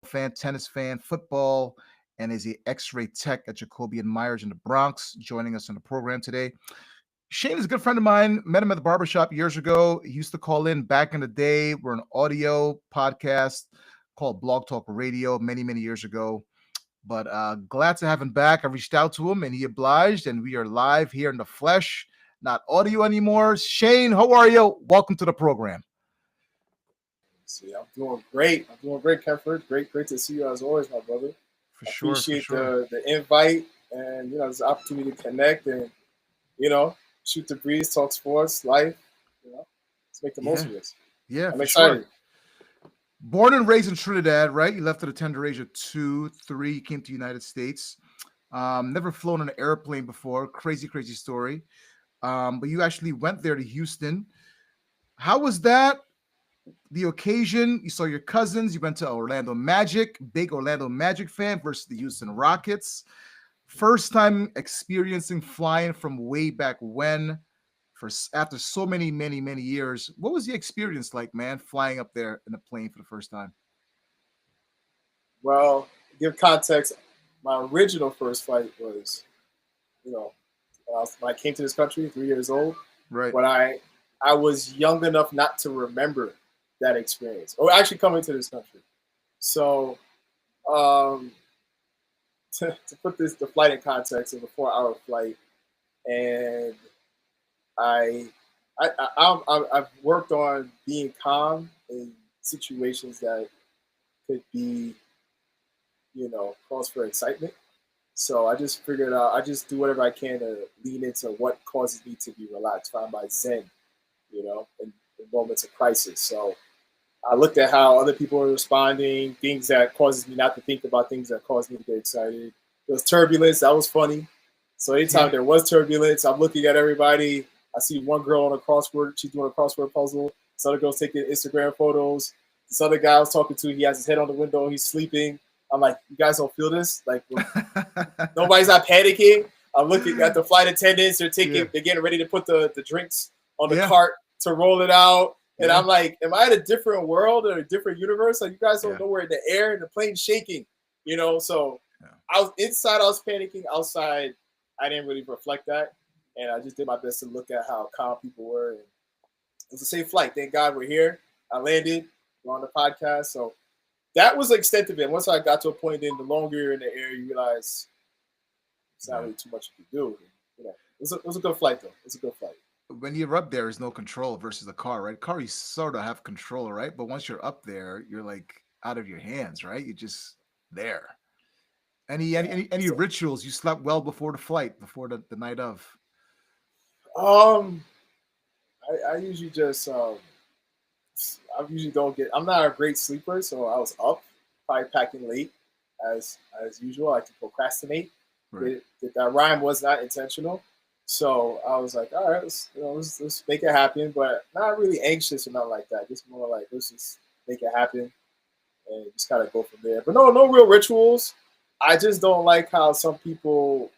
fan, tennis fan, football, and is a X-ray tech at Jacoby and Myers in the Bronx, joining us on the program today. Shane is a good friend of mine. Met him at the barbershop years ago. He used to call in back in the day. We're an audio podcast called Blog Talk Radio many, many years ago. But glad to have him back. I reached out to him and he obliged, and we are live here in the flesh, not audio anymore. Shane, how are you? Welcome to the program. See, I'm doing great. Keffer. Great to see you as always, my brother. For sure. Appreciate the invite and this opportunity to connect and shoot the breeze, talk sports, life. Let's make the most of this. Yeah, I'm excited. Sure. Born and raised in Trinidad, right? You left at a tender age of 2, 3. You came to the United States. Never flown an airplane before. Crazy story. But you actually went there to Houston. How was that? The occasion, you saw your cousins, you went to Orlando Magic, big Orlando Magic fan versus the Houston Rockets. First time experiencing flying from way back when, after so many years. What was the experience like, man, flying up there in a plane for the first time? Well, to give context, my original first flight was, when I came to this country, 3 years old. Right. But I was young enough not to remember that experience, or actually coming to this country. So, to put the flight in context, it was a 4-hour flight, and I've worked on being calm in situations that could be, cause for excitement. So I just figured out, I just do whatever I can to lean into what causes me to be relaxed, find my zen, in moments of crisis. So I looked at how other people are responding, things that causes me not to think about things that cause me to get excited. There was turbulence. That was funny. So anytime there was turbulence, I'm looking at everybody. I see one girl on a crossword. She's doing a crossword puzzle. This other girl's taking Instagram photos. This other guy I was talking to, he has his head on the window. He's sleeping. I'm like, you guys don't feel this? Like, nobody's not panicking. I'm looking at the flight attendants. They're getting ready to put the drinks on the cart to roll it out. And I'm like, am I in a different world or a different universe? Like, you guys don't know we're in the air and the plane's shaking, So I was inside, I was panicking. Outside, I didn't really reflect that. And I just did my best to look at how calm people were. And it was a safe flight. Thank God we're here. I landed. We're on the podcast. So that was the extent of it. Once I got to a point, then the longer you're in the air, you realize it's not really too much you can do. It was a good flight, though. It's a good flight. When you're up there, there's no control versus a car, right? Car, you sort of have control, right? But once you're up there, you're like out of your hands, right? You're just there. Any rituals? You slept well before the flight, before the night of? I usually just I usually don't get. I'm not a great sleeper, so I was up, probably packing late, as usual. I like to procrastinate. Right. That rhyme was not intentional. So I was like, all right, let's make it happen, but not really anxious or nothing like that. Just more like, let's just make it happen and just kind of go from there. But no real rituals. I just don't like how some people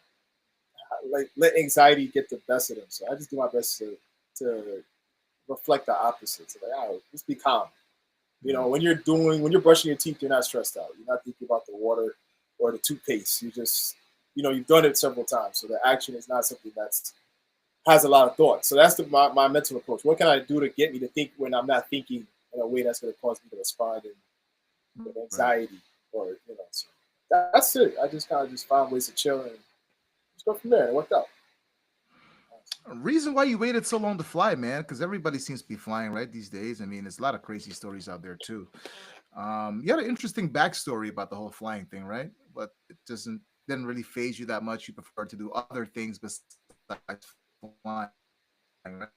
like let anxiety get the best of them. So I just do my best to reflect the opposite. So like, all right, just be calm. When you're brushing your teeth, you're not stressed out. You're not thinking about the water or the toothpaste. You just you've done it several times, so the action is not something that has a lot of thought. So that's my mental approach. What can I do to get me to think when I'm not thinking in a way that's going to cause me to respond with anxiety or So that's it. I just kind of just find ways to chill and just go from there. It worked out. Reason why you waited so long to fly, man? Because everybody seems to be flying right these days. I mean, there's a lot of crazy stories out there too. You had an interesting backstory about the whole flying thing, right? But it didn't really phase you that much. You prefer to do other things besides flying. Right?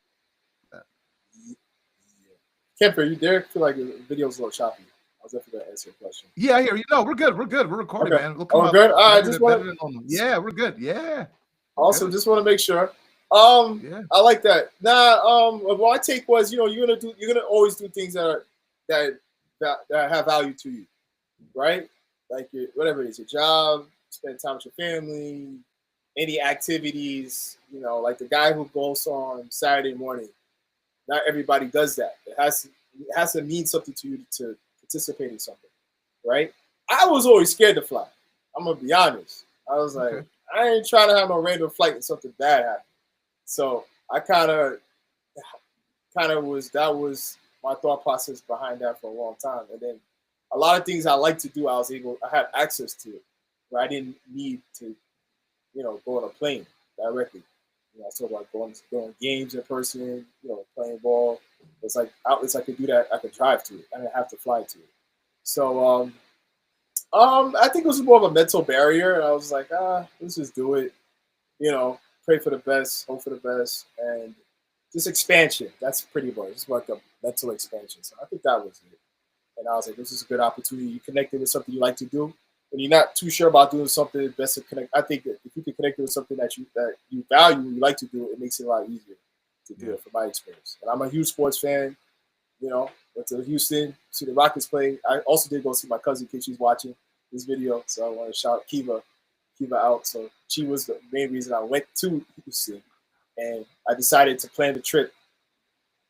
Kemper, you there? I feel like the video's a little choppy. I was definitely going to answer your question. Yeah, I hear you. No, we're good. We're recording, man. We're good. All right, we're good. Yeah. Also, just want to make sure. I like that. My take was, you're gonna always do things that have value to you, right? Like whatever it is, your job, spend time with your family, any activities, like the guy who goes on Saturday morning. Not everybody does that. It has to mean something to you to participate in something, right? I was always scared to fly. I'm gonna be honest. I was like, Okay. I ain't trying to have no random flight and something bad happen. So I kind of was that was my thought process behind that for a long time. And then a lot of things I like to do, I had access to it, where I didn't need to, go on a plane directly. I was talking about going games in person, playing ball. It's like outlets I could do that. I could drive to it. I didn't have to fly to it. So I think it was more of a mental barrier. I was like, let's just do it. Pray for the best, hope for the best, and just expansion. That's pretty much it's like a mental expansion. So I think that was it. And I was like, this is a good opportunity. You connected with something you like to do, and you're not too sure about doing something. Best to connect. I think that if you can connect with something that you value and you like to do, it makes it a lot easier to do it. From my experience, and I'm a huge sports fan. Went to Houston, see the Rockets play. I also did go see my cousin, kid. She's watching this video, so I want to shout Kiva out. So she was the main reason I went to Houston, and I decided to plan the trip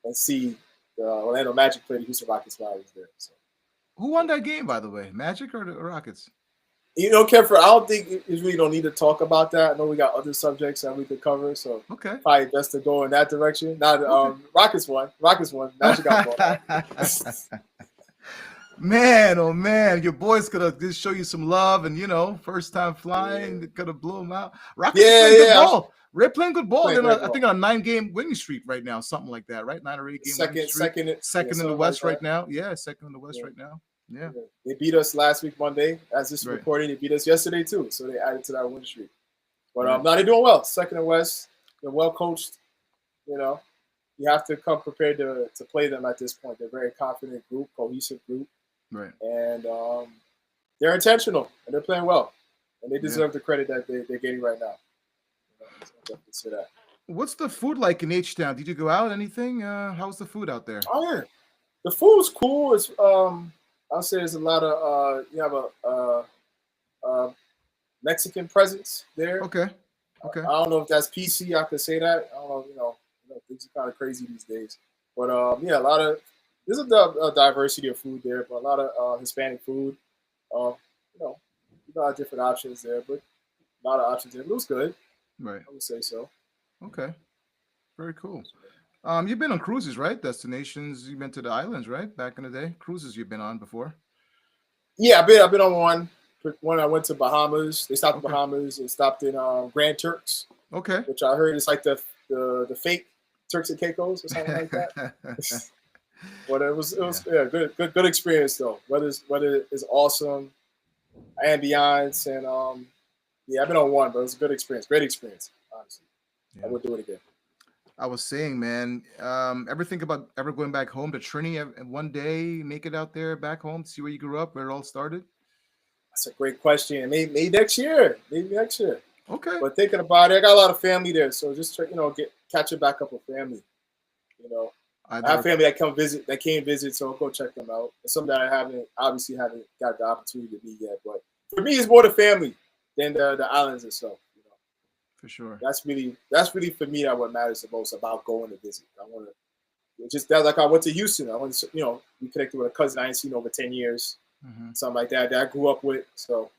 and see the Orlando Magic play the Houston Rockets while I was there. So. Who won that game, by the way? Magic or the Rockets? Kemper, I don't think we really don't need to talk about that. I know we got other subjects that we could cover, so okay, probably best to go in that direction. Now, Rockets won. Magic got blown. Man, oh man, your boys could have just show you some love, and first time flying, could have blew them out. Rockets playing good ball. They're playing good ball. They're I think on a 9-game winning streak right now, something like that, right? 9 or 8 game winning streak. Second in the West right now. Yeah, second in the West right now. Yeah. They beat us last week Monday. As this recording, they beat us yesterday too. So they added to that win streak. But now they're doing well. Second in the West. They're well coached. You have to come prepared to play them at this point. They're a very confident group, cohesive group. Right. And they're intentional and they're playing well. And they deserve the credit that they're getting right now. So that. What's the food like in H-Town? Did you go out? Anything? How's the food out there? Oh yeah. The food's cool. It's I'll say there's a lot of you have a Mexican presence there. Okay. I don't know if that's PC. I could say that. I don't know. Things are kind of crazy these days. But a lot of there's a diversity of food there, but a lot of Hispanic food. You got different options there, but a lot of options there. It looks good. Right. I would say so. Okay. Very cool. You've been on cruises, right? Destinations. You've been to the islands, right? Back in the day, cruises you've been on before. Yeah, I've been on one. When I went to Bahamas, they stopped in Bahamas and stopped in Grand Turks. Okay. Which I heard is like the fake Turks and Caicos or something like that. But it was good experience though. Weather is awesome, ambiance, and I've been on one, but it was a good experience, great experience. Honestly, I would do it again. I was saying, man, ever think about ever going back home to Trinity and one day make it out there back home, see where you grew up, where it all started? That's a great question. Maybe next year. Okay. But thinking about it, I got a lot of family there, so just catch it back up with family. I have family that came visit, so I'll go check them out. And some that I haven't got the opportunity to meet yet. But for me, it's more the family than the islands itself. For sure. That's really for me that what matters the most about going to visit. I want to just that like I went to Houston. I went to, we connected with a cousin I ain't seen over 10 years, something like that I grew up with. So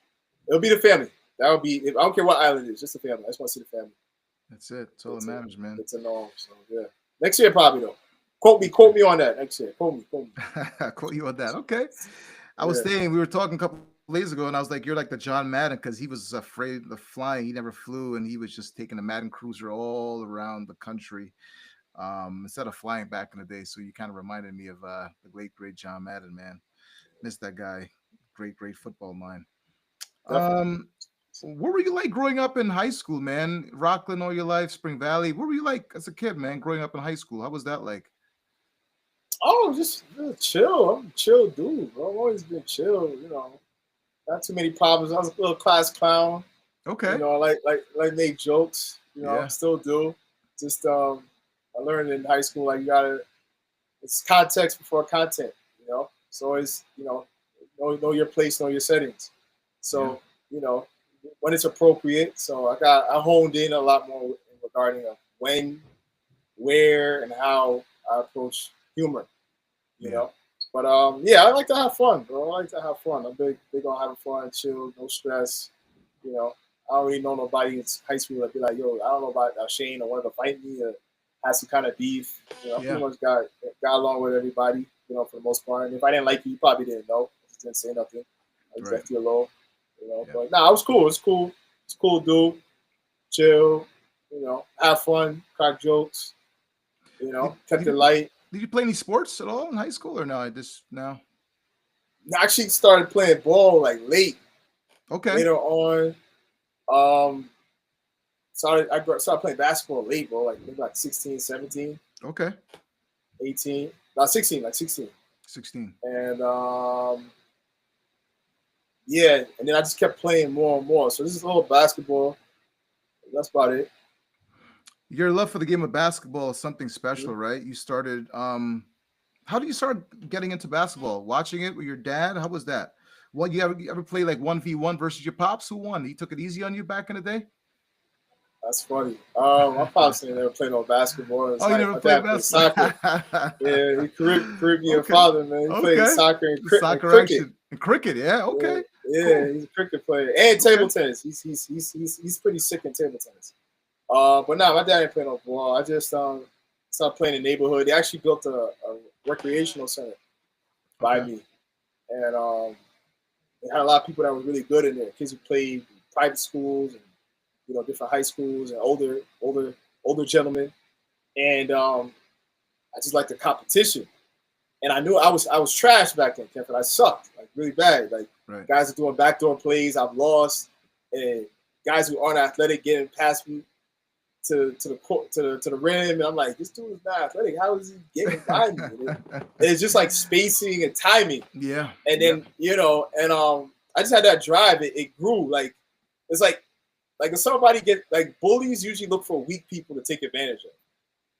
it'll be the family. That would be. I don't care what island it is, just the family. I just want to see the family. That's it. That's all that matters, man. It's a norm. So yeah, next year probably though. Quote me on that next year. Quote me. Quote you on that. Okay. I was saying we were talking a couple days ago, and I was like, "You're like the John Madden," because he was afraid of flying. He never flew, and he was just taking a Madden cruiser all around the country instead of flying back in the day. So you kind of reminded me of the late great John Madden, man. Missed that guy. Great football mind. What were you like growing up in high school, man? Rockland all your life, Spring Valley. What were you like as a kid, man, growing up in high school? How was that like? Oh, just chill. I'm a chill dude, bro. I've always been chill, Not too many problems. I was a little class clown. Okay. I like make jokes. I still do. Just I learned in high school it's context before content. So it's know your place, know your settings. So when it's appropriate. So I honed in a lot more regarding when, where, and how I approach humor. But yeah, I like to have fun, bro. I like to have fun. I'm big on having fun, chill, no stress. You know, I don't really know nobody in high school that be like, yo, I don't know about Shane or want to fight me or have some kind of beef. You know, I Yeah, pretty much got along with everybody. You know, for the most part. And if I didn't like you, you probably didn't know. I just didn't say nothing. I just right. left you alone. You know, Yeah. but nah, it was cool. It's cool. It's cool, dude. Chill. You know, have fun, crack jokes. You Did, know, kept did it you light. did you play any sports at all in high school or no? I just no. I actually started playing ball like Okay. later on. Um, started playing basketball late, bro. Like maybe like 16, 17, Okay. 18. Not 16, like 16. 16. And yeah, and then I just kept playing more and more. So this is a little basketball. That's about it. Your love for the game of basketball is something special, Mhm. right? You started how did you start getting into basketball? Watching it with your dad? How was that? What you ever play like 1v1 versus your pops? Who won? He took it easy on you back in the day? That's funny. My pops didn't ever play no basketball. Oh, you never My played dad played soccer. basketball. Yeah, he Caribbean Okay. father, man. He played Okay. soccer and Soccer cricket. action and cricket. Yeah. Yeah, Okay. yeah, Cool. he's a cricket player and Okay. table tennis. He's pretty sick in table tennis. But nah, my dad didn't play no ball. I just started playing in the neighborhood. They actually built a recreational center by Okay. me, and they had a lot of people that were really good in there. Kids who played in private schools and different high schools and older gentlemen. And I just liked the competition. And I knew I was trash back then, Kevin. I sucked like really bad. Like Right. guys are doing backdoor plays, I've lost, and guys who aren't athletic getting past me to the court to the rim, and I'm like, this dude is not athletic. How is he getting by me? And it's just like spacing and timing, Yeah. and Yeah. then and I just had that drive. It grew like it's like if somebody get like bullies usually look for weak people to take advantage of,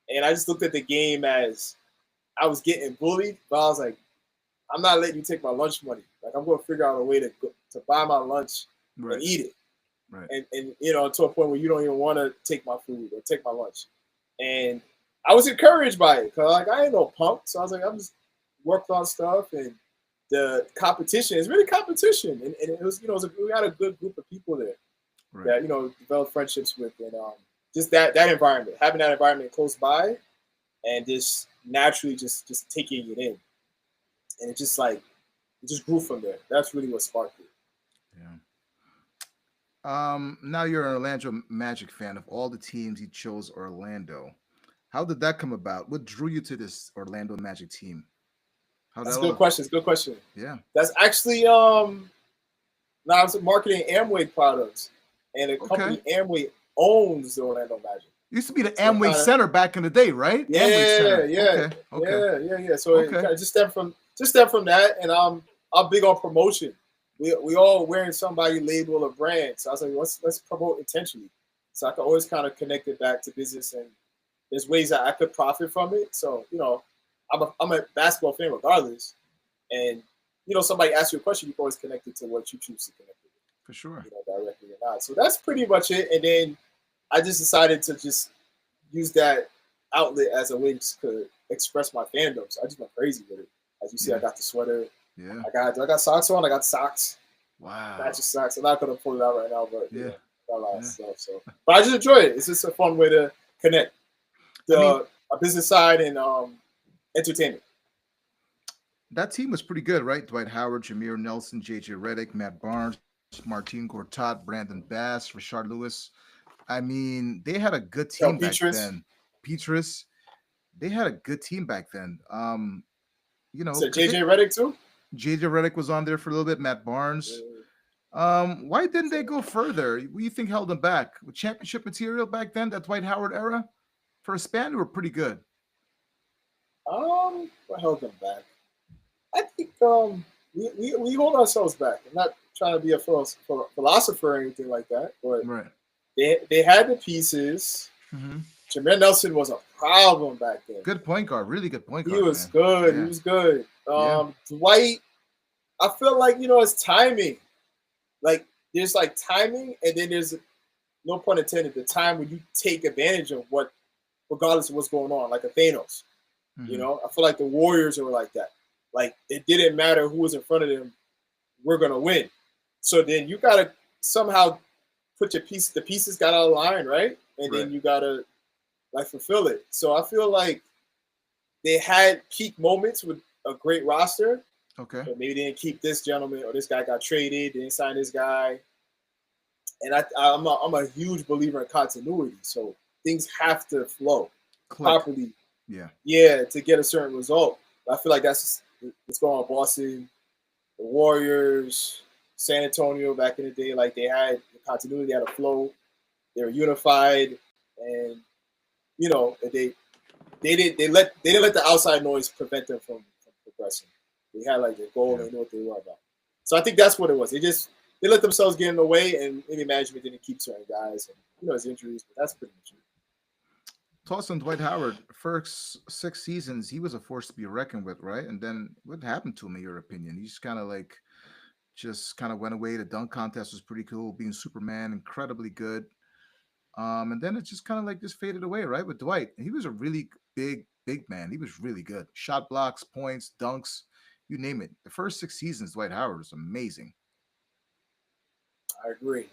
and I just looked at the game as I was getting bullied, but I was like, I'm not letting you take my lunch money. Like I'm gonna figure out a way to buy my lunch and Right. eat it, Right. and to a point where you don't even want to take my food or take my lunch. And I was encouraged by it because like I ain't no punk, so I was like I'm just working on stuff, and the competition is really competition, and it was we had a good group of people there Right. that developed friendships with, and just that environment, having that environment close by, and just naturally just taking it in, and it just grew from there. That's really what sparked it. Yeah. Now you're an Orlando Magic fan. Of all the teams, you chose Orlando. How did that come about? What drew you to this Orlando Magic team? How that That's a good all? question. It's a good question. Yeah. That's actually now I was marketing Amway products, and the Okay. company Amway owns the Orlando Magic. Used to be the So Amway Center back in the day, right? Amway Center. Okay. Okay. yeah. So it Okay. kind of just stemmed from that, and I'm big on promotion. We all wearing somebody label or brand, so I was like, let's promote intentionally, so I can always kind of connect it back to business, and there's ways that I could profit from it. So I'm a basketball fan regardless, and somebody asks you a question, you can always connect it to what you choose to connect it For sure. with, directly or not. So that's pretty much it. And then I just decided to just use that outlet as a way to express my fandom. So I just went crazy with it. As you see, I Yeah. got the sweater. Yeah. I got socks on. I got socks, Wow. matching socks. I'm not gonna pull it out right now, but Yeah. got a lot of Yeah. stuff. So, but I just enjoy it. It's just a fun way to connect I mean, a business side and entertainment. that team was pretty good, right? Dwight Howard, Jameer Nelson, JJ Redick, Matt Barnes, Martin Gortat, Brandon Bass, Rashard Lewis. I mean, they had a good Yo, team back Petrus. then. Petrus, they had a good team back then. So Because JJ Redick too. JJ Redick was on there for a little bit, Matt Barnes. Why didn't they go further? What do you think held them back? With championship material back then, that Dwight Howard era? For a span, they were pretty good. What held them back? I think we hold ourselves back. I'm not trying to be a philosopher or anything like that, but Right. they had the pieces. Mm-hmm. Jameer Nelson was a problem back then. Good point guard. Really good point He guard. was Man. good. Yeah. He was good. Yeah. Dwight, I feel like it's timing. Like there's like timing, and then there's no pun intended, the time when you take advantage of regardless of what's going on, like a Thanos. Mhm. I feel like the Warriors are like that. Like it didn't matter who was in front of them, we're gonna win. So then you gotta somehow put the pieces gotta align, right? And Right. then you gotta like fulfill it. So I feel like they had peak moments with a great roster, Okay. but maybe they didn't keep this gentleman or this guy got traded, they didn't sign this guy. And I'm a huge believer in continuity. So things have to flow Click. properly, Yeah. yeah, to get a certain result. I feel like that's what's going on. Boston, the Warriors, San Antonio back in the day, like they had the continuity, they had a flow, they were unified, and they didn't let the outside noise prevent them from progressing. They had like their goal, Yeah. they knew what they were about. So I think that's what it was. They let themselves get in the way, and maybe management didn't keep certain guys, and his injuries. But that's pretty much it. Plus, on Dwight Howard, first 6 seasons, he was a force to be reckoned with, right? And then what happened to him, in your opinion? He just kind of went away. The dunk contest was pretty cool, being Superman, incredibly good. And then it just kind of like just faded away, right? With Dwight, he was a really big man. He was really good. Shot blocks, points, dunks, you name it. The first 6 seasons, Dwight Howard was amazing. I agree.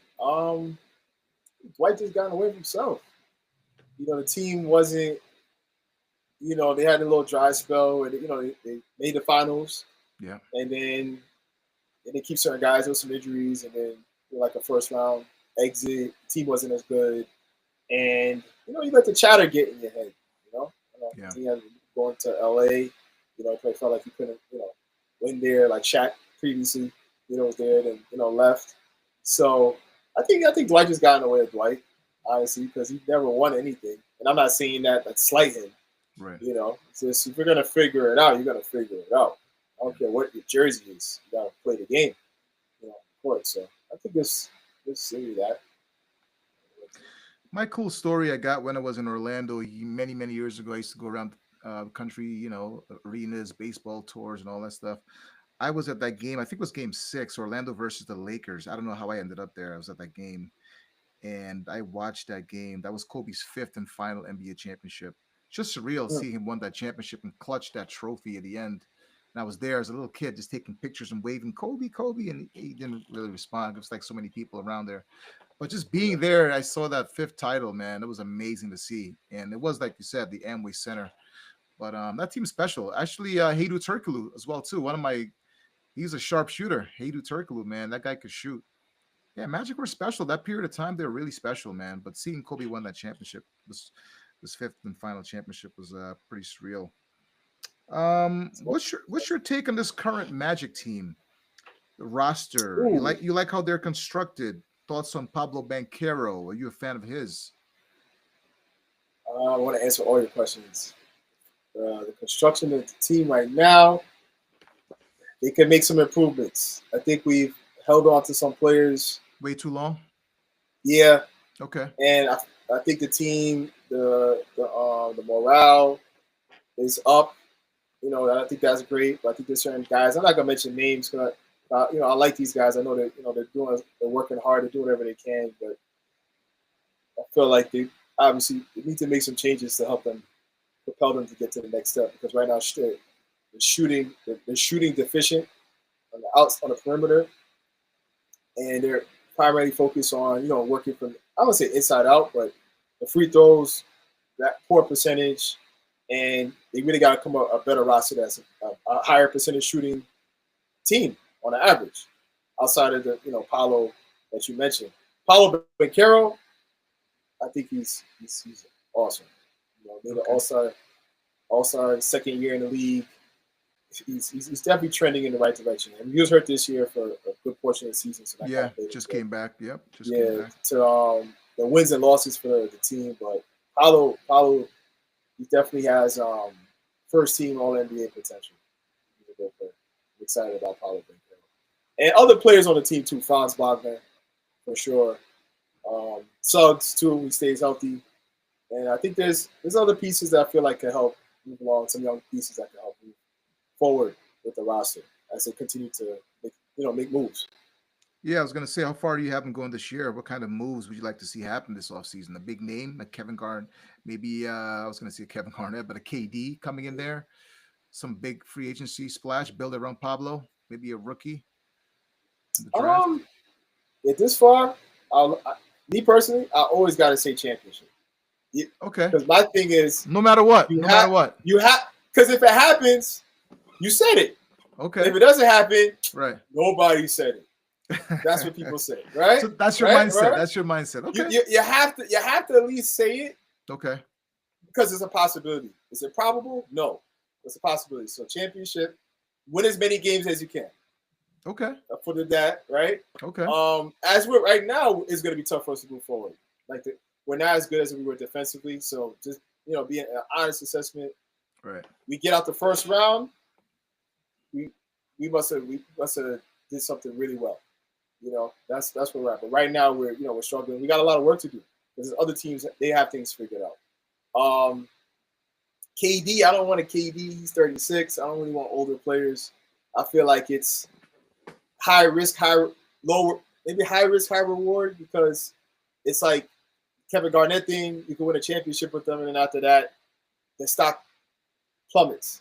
Dwight just got away from himself. The team wasn't. They had a little dry spell, and they made the finals, Yeah, and then they keep certain guys with some injuries, and then like a first round exit. The team wasn't as good, and you let the chatter get in your head. yeah. He had going to LA. It felt like he couldn't win there like Shaq previously. Was there, then left. So I think Dwight just got in the way of Dwight, honestly, because he never won anything. And I'm not saying that like slight him. Right. It's just if you're gonna figure it out, you're gonna figure it out. I don't care what your jersey is. You gotta play the game. Court. So I think this see that. My cool story I got when I was in Orlando many years ago. I used to go around the country, arenas, baseball tours, and all that stuff. I was at that game. I think it was Game 6, Orlando versus the Lakers. I don't know how I ended up there. I was at that game, and I watched that game. That was Kobe's fifth and final NBA championship. Just surreal Mm. seeing him won that championship and clutch that trophy at the end. And I was there as a little kid, just taking pictures and waving Kobe, Kobe, and he didn't really respond. It was like so many people around there. But just Yeah. being there, I saw that fifth title, man. It was amazing to see, and it was like you said, the Amway Center. But that team's special. Actually, Heidu Turkoglu as well too. He's a sharp shooter. Heidu Turkoglu, man, that guy could shoot. Yeah, Magic were special. That period of time, they were really special, man. But seeing Kobe won that championship, this fifth and final championship was pretty surreal. What's your take on this current Magic team? The roster. You Ooh, like how they're constructed. Thoughts on Pablo Banquero? Are you a fan of his? I want to answer all your questions. The construction of the team right now, they can make some improvements. I think we've held on to some players. Way too long. Yeah, Okay. and I think the team, the morale is up. I think that's great. But I think there's certain guys. I'm not gonna mention names, but I like these guys. I know that they're working hard, they're doing whatever they can. But I feel like they need to make some changes to help them propel them to get to the next step. Because right now, they're shooting deficient on the perimeter, and they're primarily focused on working from I don't say inside out, but the free throws, that poor percentage, and they really got to come up a better roster that's a higher percentage shooting team on the average. Outside of the Paulo that you mentioned, Paulo Banquero, I think he's awesome. Made an Okay. all-star second year in the league. He's definitely trending in the right direction. And he was hurt this year for a good portion of the season, so that kind Yeah, of played just into it. came back. Yep, just came Yeah, back. to the wins and losses for the team, but Paulo, he definitely has first team All NBA potential. He's a good player. I'm excited about Paulo Banquero. And other players on the team too, Franz Wagner for sure. Suggs too, he stays healthy. And I think there's other pieces that I feel like can help move along, some young pieces that can help move forward with the roster as they continue to make moves. Yeah, I was gonna say, how far do you have him going this year? What kind of moves would you like to see happen this offseason? A big name like Kevin Garnett, maybe I was gonna say Kevin Garnett, but a KD coming in there. some big free agency splash, build around Pablo, maybe a rookie in the draft? At this far, me personally, I always got to say championship. Okay. Because my thing is, no matter what, you have, because if it happens, you said it. Okay. If it doesn't happen, right, nobody said it. That's what people say, right? So that's your mindset. Right? That's your mindset. Okay. You have to at least say it. Okay. Because it's a possibility. Is it probable? No. It's a possibility. So championship, win as many games as you can. Okay. For that, right? Okay. As we're right now, it's going to be tough for us to move forward. We're not as good as we were defensively. So just being an honest assessment. Right. We get out the first round. We must have did something really well. That's where we're at. But right now we're struggling. We got a lot of work to do because other teams they have things figured out. KD, I don't want a KD. He's 36. I don't really want older players. I feel like it's high risk, maybe high risk, high reward because it's like Kevin Garnett thing. You can win a championship with them, and then after that, the stock plummets.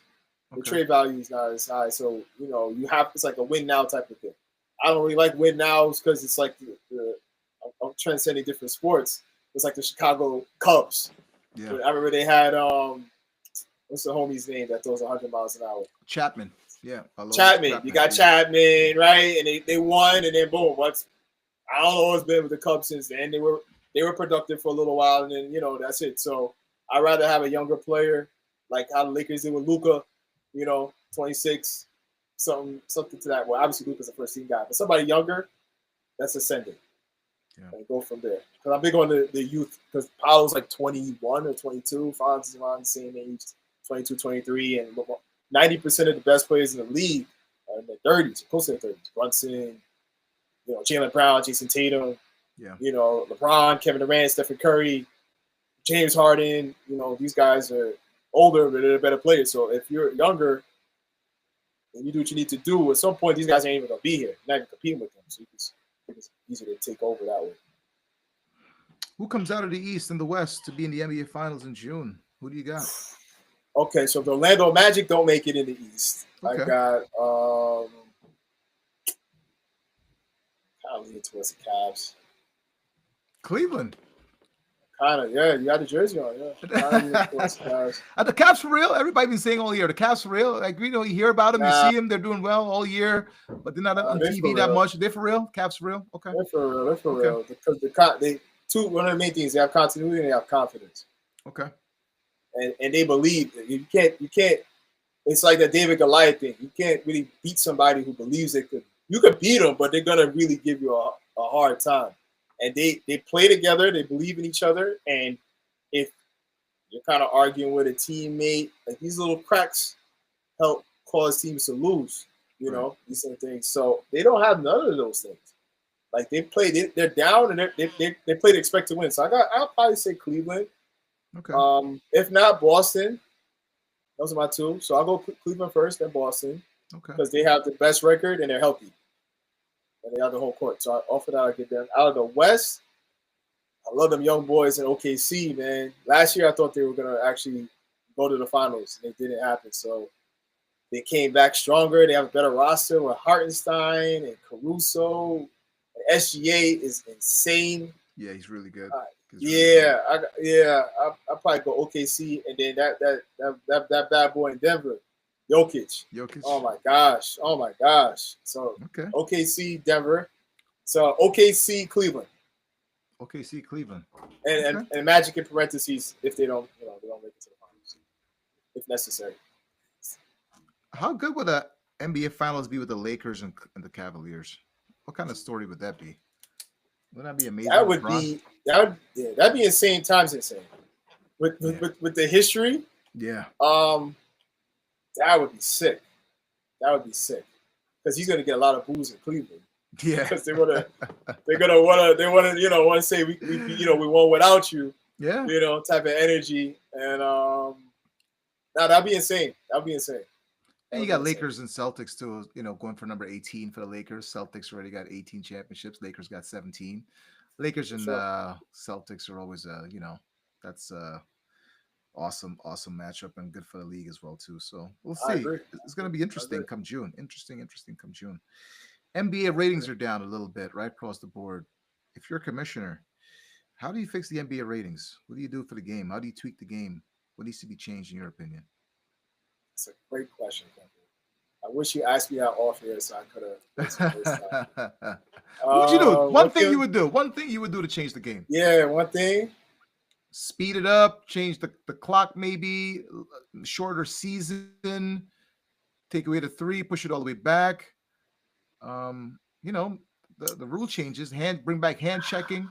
The trade value is not as high, so it's like a win now type of thing. I don't really like win nows because it's like I'm transcending different sports. It's like the Chicago Cubs. Yeah. I remember they had what's the homie's name that throws 100 miles an hour? Chapman. Yeah. Chapman. You got Chapman, right? And they won, and then boom. I don't know what's been with the Cubs since then. They were productive for a little while, and then that's it. So I'd rather have a younger player like how the Lakers did with Luka, 26, something to that. Well, obviously Luka's a first team guy, but somebody younger that's ascending. Yeah. And go from there. Because I'm big on the youth. Because Paolo's like 21 or 22. Fonz is around the same age, 22, 23. And 90% of the best players in the league are in their 30s, close to their 30s. Brunson, Jaylen Brown, Jason Tatum, LeBron, Kevin Durant, Stephen Curry, James Harden. These guys are older, but they're better players. So if you're younger and you do what you need to do, at some point these guys ain't even going to be here. You're not even competing with them. So it's easier to take over that way. Who comes out of the East and the West to be in the NBA Finals in June? Who do you got? Okay, so the Orlando Magic don't make it in the East. Okay. I got kind of leaning towards the Cavs. Cleveland. Kind of, yeah. You got the jersey on, yeah. Are the Cavs for real? Everybody been saying all year. The Cavs for real? Like, you hear about them, you see them, they're doing well all year, but they're not on TV that much. They're for real? Cavs for real? Okay. They're for real. Because one of the main things, they have continuity and they have confidence. Okay. And they believe. You can't. It's like the David Goliath thing. You can't really beat somebody who believes they could. You could beat them, but they're gonna really give you a hard time. And they play together. They believe in each other. And if you're kind of arguing with a teammate, like these little cracks help cause teams to lose. These sort of things. So they don't have none of those things. Like they're down and they play to expect to win. So I'll probably say Cleveland. Okay. If not Boston, those are my two. So I'll go Cleveland first, then Boston. Okay. Because they have the best record and they're healthy. And they have the whole court. So off of that, I'll get them. Out of the West, I love them young boys in OKC, man. Last year, I thought they were going to actually go to the finals. And it didn't happen. So they came back stronger. They have a better roster with Hartenstein and Caruso. And SGA is insane. Yeah, he's really good. I'll probably go OKC. And then that bad boy in Denver. Jokic. Oh my gosh. So okay. OKC, Denver. So OKC, Cleveland. OKC, Cleveland. And Magic in parentheses if they don't make it to the finals, if necessary. How good would the NBA Finals be with the Lakers and the Cavaliers? What kind of story would that be? Wouldn't that be amazing? That'd be insane times insane. With the history. Yeah. That would be sick. Because he's gonna get a lot of boos in Cleveland. Yeah. Because they're gonna want to say we won without you. Yeah. Type of energy. And that'd be insane. And you got Lakers and Celtics too, going for number 18 for the Lakers. Celtics already got 18 championships. Lakers got 17. Lakers and Celtics are always that's Awesome matchup and good for the league as well too. So we'll I see. agree. It's going to be I agree. interesting come June. Interesting come June. NBA ratings are down a little bit right across the board. If you're a commissioner, how do you fix the NBA ratings? What do you do for the game? How do you tweak the game? What needs to be changed in your opinion? It's a great question, Kevin. I wish you asked me that off here so I could have answered this time. What would you do? One What thing you can? would do. One thing you would do to change the game. Yeah, one thing. Speed it up, change the clock maybe, shorter season, take away the three, push it all the way back. You know, the rule changes, bring back hand checking,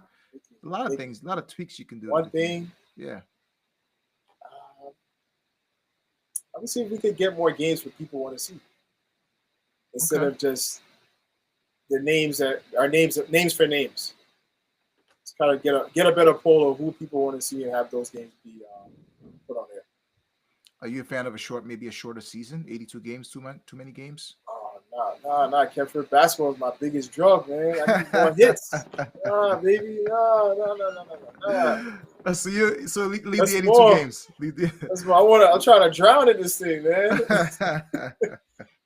a lot of Maybe things, a lot of tweaks you can do to one the game. thing. Yeah. Uh, I would see if we could get more games for people want to see instead Okay. of just the names that are names for names. Just kind of get a better poll of who people want to see and have those games be put on there. Are you a fan of maybe a shorter season? 82 games, too many games? Oh, nah. Kevin, basketball is my biggest drug, man. I need more hits. Baby, nah. Lead the That's 82 more. games. Lead the That's more. I'm trying to drown in this thing, man.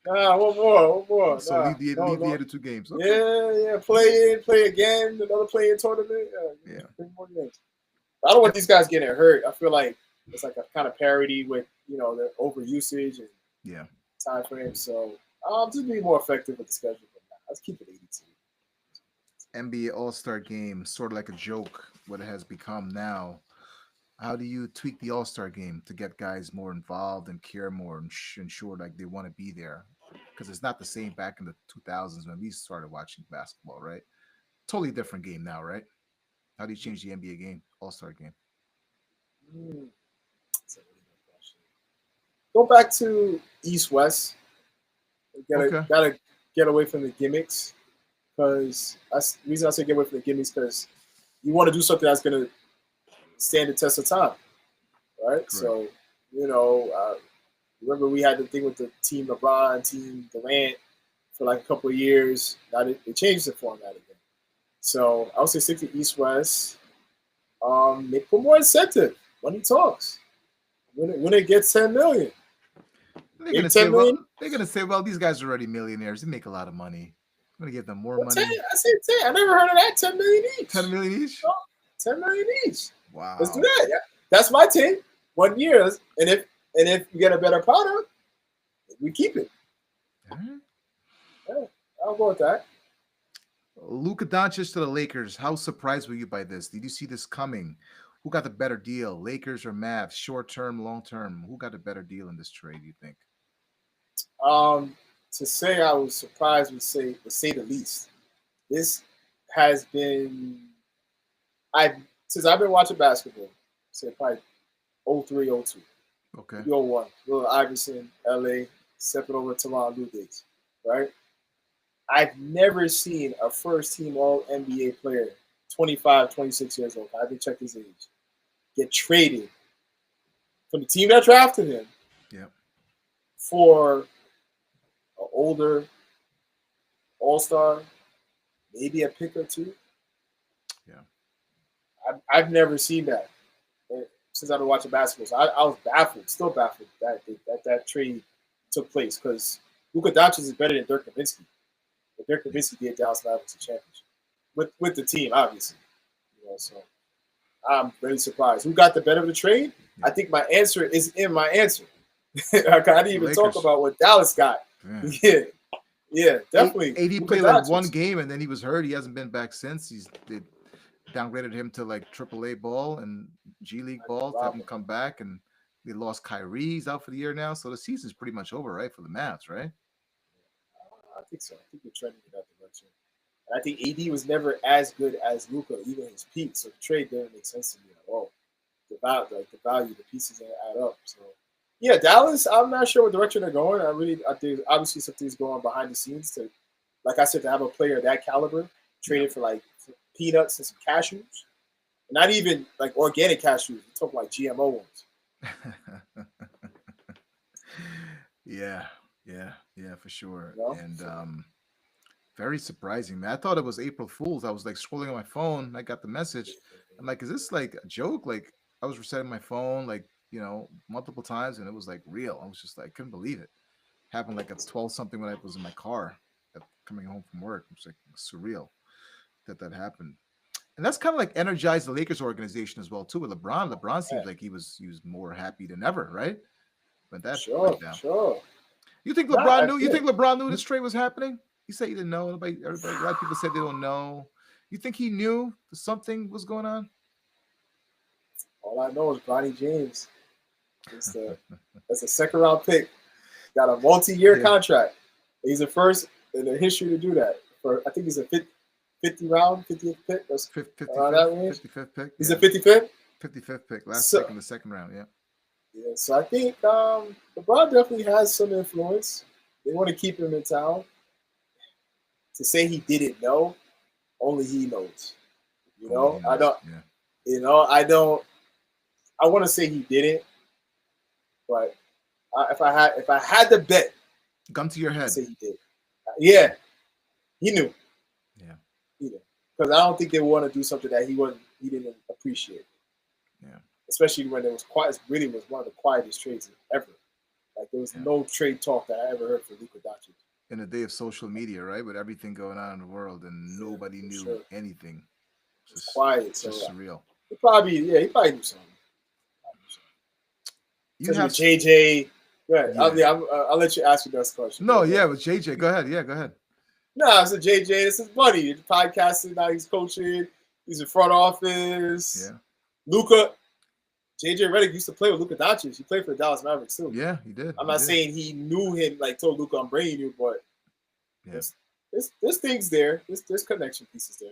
Nah, one more. so Nah, lead the no. 82 games. Okay. Yeah. Play again, another play in tournament. Yeah. Three more games. I don't want these guys getting hurt. I feel like it's like a kind of parity with the overusage and Yeah. time frame. So I'll just be more effective with the schedule. But nah, let's keep it 82. NBA All-Star game, sort of like a joke, what it has become now. How do you tweak the All-Star game to get guys more involved and care more and ensure like they want to be there? Because it's not the same back in the 2000s when we started watching basketball, right? Totally different game now, right? How do you change the NBA game, All-Star game? That's a really good question. Go back to East West. Okay. Gotta get away from the gimmicks because that's the reason I say get away from the gimmicks because you want to do something that's gonna stand the test of time, right? Correct. So remember we had the thing with the Team LeBron, Team Durant for like a couple of years. Now they changed the format again. So I would say stick to East West. Make put more incentive. Money talks. When it gets 10 million, They're maybe gonna say, 10 million. well, these guys are already millionaires. They make a lot of money. I'm gonna give them more Well, 10, money. I said 10. I never heard of that. 10 million each. 10 million each. Oh, 10 million each. Let's do Wow. that. Yeah. That's my team. 1 year, and if you get a better product, we keep it. All right. Yeah, I'll go with that. Luka Doncic to the Lakers. How surprised were you by this? Did you see this coming? Who got the better deal, Lakers or Mavs? Short term, long term? Who got a better deal in this trade? You think? Um, to say I was surprised would say the least. This has been I since I've been watching basketball. Say probably 03, 02. Okay. Maybe 01. Little Iverson, LA, stepping over to Toronto Blue Jays, right? I've never seen a first team all NBA player, 25, 26 years old. I haven't checked his age, get traded from the team that drafted him Yeah. for an older all star, maybe a pick or two. Yeah. I've never seen that since I've been watching basketball. So I was baffled, still baffled that trade took place because Luka Doncic is better than Dirk Nowitzki. But Dirk Nowitzki did Dallas Mavericks a championship with the team, obviously. So I'm really surprised. Who got the better of the trade? Yeah. I think my answer is in my answer. I didn't even talk Lakers. about what Dallas got. Yeah. Yeah, definitely. AD Luka played like Doncic. one game and then he was hurt. He hasn't been back since. They downgraded him to like AAA ball and G League ball to have him come back. And they lost Kyrie. He's out for the year now. So the season's pretty much over, right? For the Mavs, right? I think so. I think they're trending in that direction. And I think AD was never as good as Luka, even his peak. So the trade didn't make sense to me at all. The value, the pieces that add up. So yeah, Dallas. I'm not sure what direction they're going. I think obviously something's going on behind the scenes to, like I said, to have a player of that caliber traded for like peanuts and some cashews, not even like organic cashews. We're talking like GMO ones. yeah, for sure. You know? And So, very surprising, man. I thought it was April Fool's. I was like scrolling on my phone. I got the message. I'm like, is this like a joke? Like I was resetting my phone, like multiple times, and it was like real. I was just like, couldn't believe it. Happened like at 12 something when I was in my car coming home from work. It was like surreal that happened. And that's kind of like energized the Lakers organization as well too. With LeBron, Yeah, seems like he was more happy than ever, right? But that sure, went down. sure. You think Nah, LeBron I knew? You think think LeBron knew this trade was happening? He said he didn't know. Everybody, a lot of people said they don't know. You think he knew that something was going on? all I know is Bronny James is the that's a second round pick. Got a multi-year Yeah, contract. He's the first in the history to do that. For I think he's a 50 round, 50th pick. That's that 55th, range. 55th pick. He's Yeah, a 55th. 55th pick, last pick So in the second round. Yeah, yeah, so I think LeBron definitely has some influence. They want to keep him in town. To say he didn't know, only he knows. only he I knows. don't. Yeah, I don't. I want to say he didn't, but if I had to bet, gun to your I head. say he did. Yeah, he knew. Yeah, He knew because I don't think they want to do something that he didn't appreciate. yeah, Especially when it was quiet. It really was one of the quietest trades ever. Like there was yeah. no trade talk that I ever heard for Luka Doncic. In a day of social media, right, with everything going on in the world, and Yeah, nobody for knew sure. anything. It was Just, quiet, just so surreal. he probably knew something. You Especially have, with JJ. Good. yeah. I'll let you ask your next question. No, Go yeah, ahead. with JJ. Go ahead. Yeah, go ahead. No, it's a JJ. This is buddy. He's podcasting now. He's coaching. He's in front office. Yeah, Luka. JJ Redick used to play with Luka Doncic. He played for the Dallas Mavericks too. yeah, he did. I'm He not did. saying he knew him, like told Luka, I'm bringing you, but Yeah. there's things there. There's connection pieces there.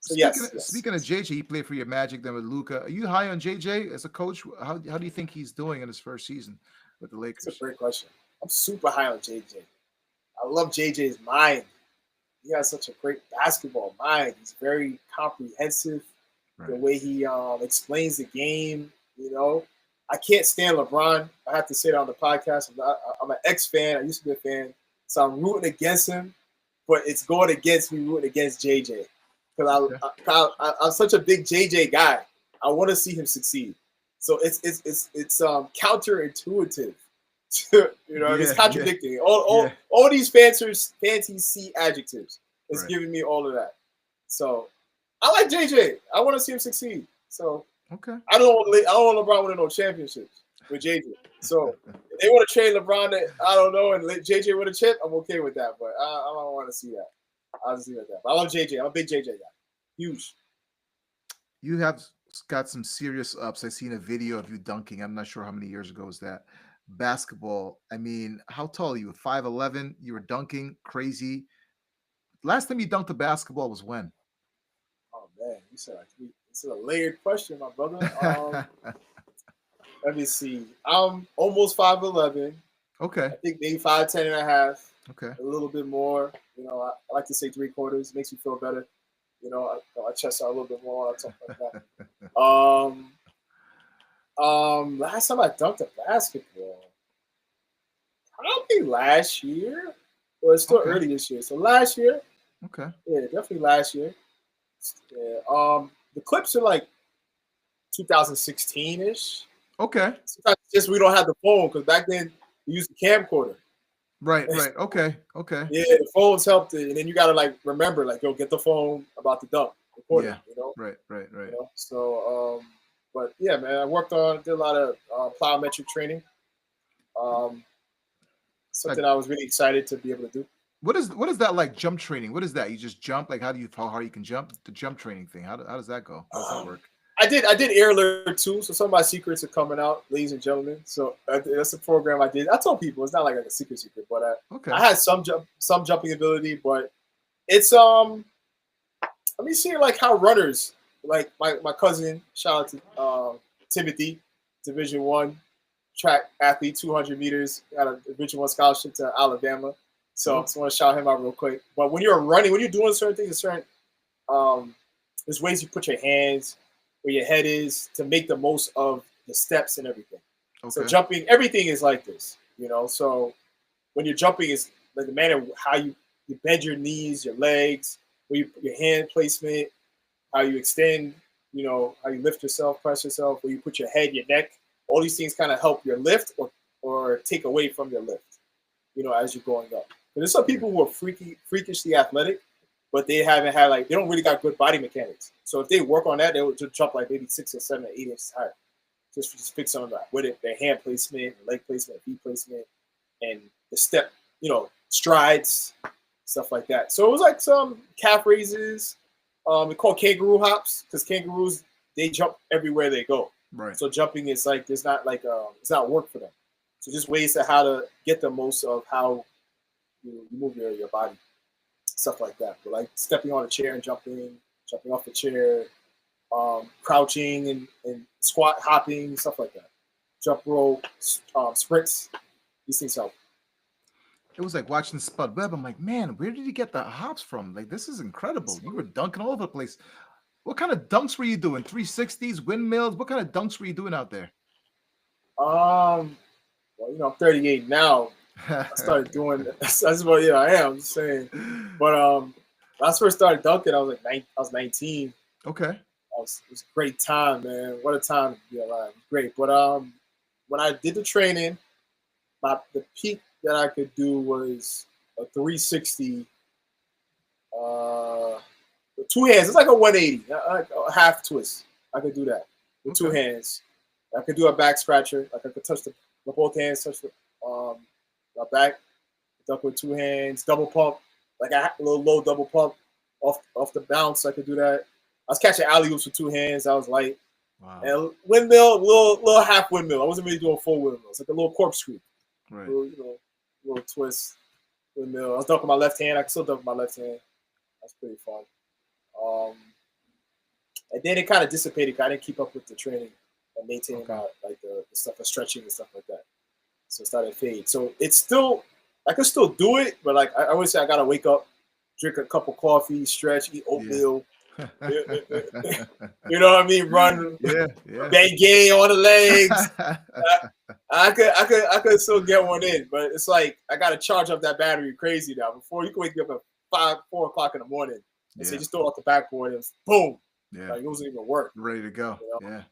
So Speaking of JJ, he played for your Magic then with Luca. Are you high on JJ as a coach? How do you think he's doing in his first season with the It's a Lakers? great question. I'm super high on JJ. I love JJ's mind. He has such a great basketball mind. He's very comprehensive. The Right. way he explains the game, I can't stand LeBron. I have to say that on the podcast. I'm an ex-fan. I used to be a fan. So I'm rooting against him, but it's going against me rooting against JJ. Because I'm such a big JJ guy. I want to see him succeed. So it's counterintuitive. It's Yeah, contradicting. yeah. All these fancy C adjectives. It's Right. giving me all of that. So I like JJ. I want to see him succeed. So Okay. I don't want LeBron winning no championships with JJ. So if they want to trade LeBron, I don't know, and let JJ win a chip, I'm okay with that. But I don't want to see that. I'll just leave it at that. But I love JJ. I'm a big JJ guy. Huge. You have got some serious ups. I seen a video of you dunking. I'm not sure how many years ago was that. Basketball. I mean, how tall are you? 5'11". You were dunking crazy. Last time you dunked a basketball was when? Oh man, it's a layered question, my brother. Let me see. I'm almost 5'11". Okay. I think maybe 5'10" and a half. Okay. A little bit more. I like to say 3/4. Makes me feel better. I chest out a little bit more. I'll talk like that. Last time I dunked a basketball, probably last year. Well, it's still Okay. early this year. So last year, Okay. yeah, definitely last year. Yeah. The clips are like 2016-ish. Okay. Sometimes it's just we don't have the phone because back then we used the camcorder. Right. Okay. Okay. Yeah, the phones helped it, and then you gotta like remember, like, yo, get the phone about the dunk, record Yeah. it, Right. So, but yeah, man, did a lot of plyometric training. Something I was really excited to be able to do. What is that like? Jump training? What is that? You just jump? Like how hard you can jump? The jump training thing. How does that go? How does that work? I did Air Alert too, so some of my secrets are coming out, ladies and gentlemen. So that's a program I did. I told people it's not like a secret, but Okay. I had some jumping ability, but it's let me see like how runners, like my cousin, shout out to Timothy, Division I track athlete, 200 meters, got a Division I scholarship to Alabama. So I just want to shout him out real quick. But when you're doing certain things, there's ways you put your hands where your head is to make the most of the steps and everything. Okay. So jumping, everything is like this, So when you're jumping, it's like the manner how you bend your knees, your legs, your hand placement, how you extend, how you lift yourself, press yourself, where you put your head, your neck. all these things kind of help your lift or take away from your lift, as you're going up. But there's some people who are freakishly athletic, but they haven't had they don't really got good body mechanics. So if they work on that, they would just jump like maybe 6 or 7 or 8 inches higher. Just fix some of that with it, their hand placement, leg placement, feet placement, and the step, strides, stuff like that. So it was like some calf raises. We call kangaroo hops because kangaroos, they jump everywhere they go. Right. So jumping is there's not it's not work for them. So just ways to how to get the most of how you move your body, stuff like that. But like stepping on a chair and jumping off the chair, crouching and squat hopping, stuff like that. Jump rope, sprints, these things help. It was like watching Spud Webb. I'm like, man, where did he get the hops from? Like, this is incredible. You were dunking all over the place. What kind of dunks were you doing? 360s, windmills? What kind of dunks were you doing out there? Well, I'm 38 now. I started doing that's what I am. I'm just saying. But when I first started dunking, I was 19. Okay. It was a great time, man. What a time to be alive. Great. But when I did the training, the peak that I could do was a 360 with two hands. It's like a 180, like a half twist. I could do that with two hands. I could do a back scratcher. Like I could touch with both hands, touch my back, dunk with two hands, double pump, like a little low double pump off the bounce. I could do that. I was catching alley-oops with two hands. I was light. Wow. And windmill, little half windmill. I wasn't really doing full windmill. It's like a little corkscrew. Right. Little twist windmill. I was dunking my left hand. I can still dunk with my left hand. That's pretty fun. And then it kind of dissipated. I didn't keep up with the training and maintaining like the stuff of stretching and stuff like that. So it started to fade. So it's still, I can still do it, but like I always say, I gotta wake up, drink a cup of coffee, stretch, eat oatmeal. You know what I mean? Run, Bengay on the legs. I could still get one in, but it's like I gotta charge up that battery crazy now. Before you can wake me up at 4 o'clock in the morning and say just throw it off the backboard and boom. Yeah. Like it wasn't even work. Ready to go. Yeah.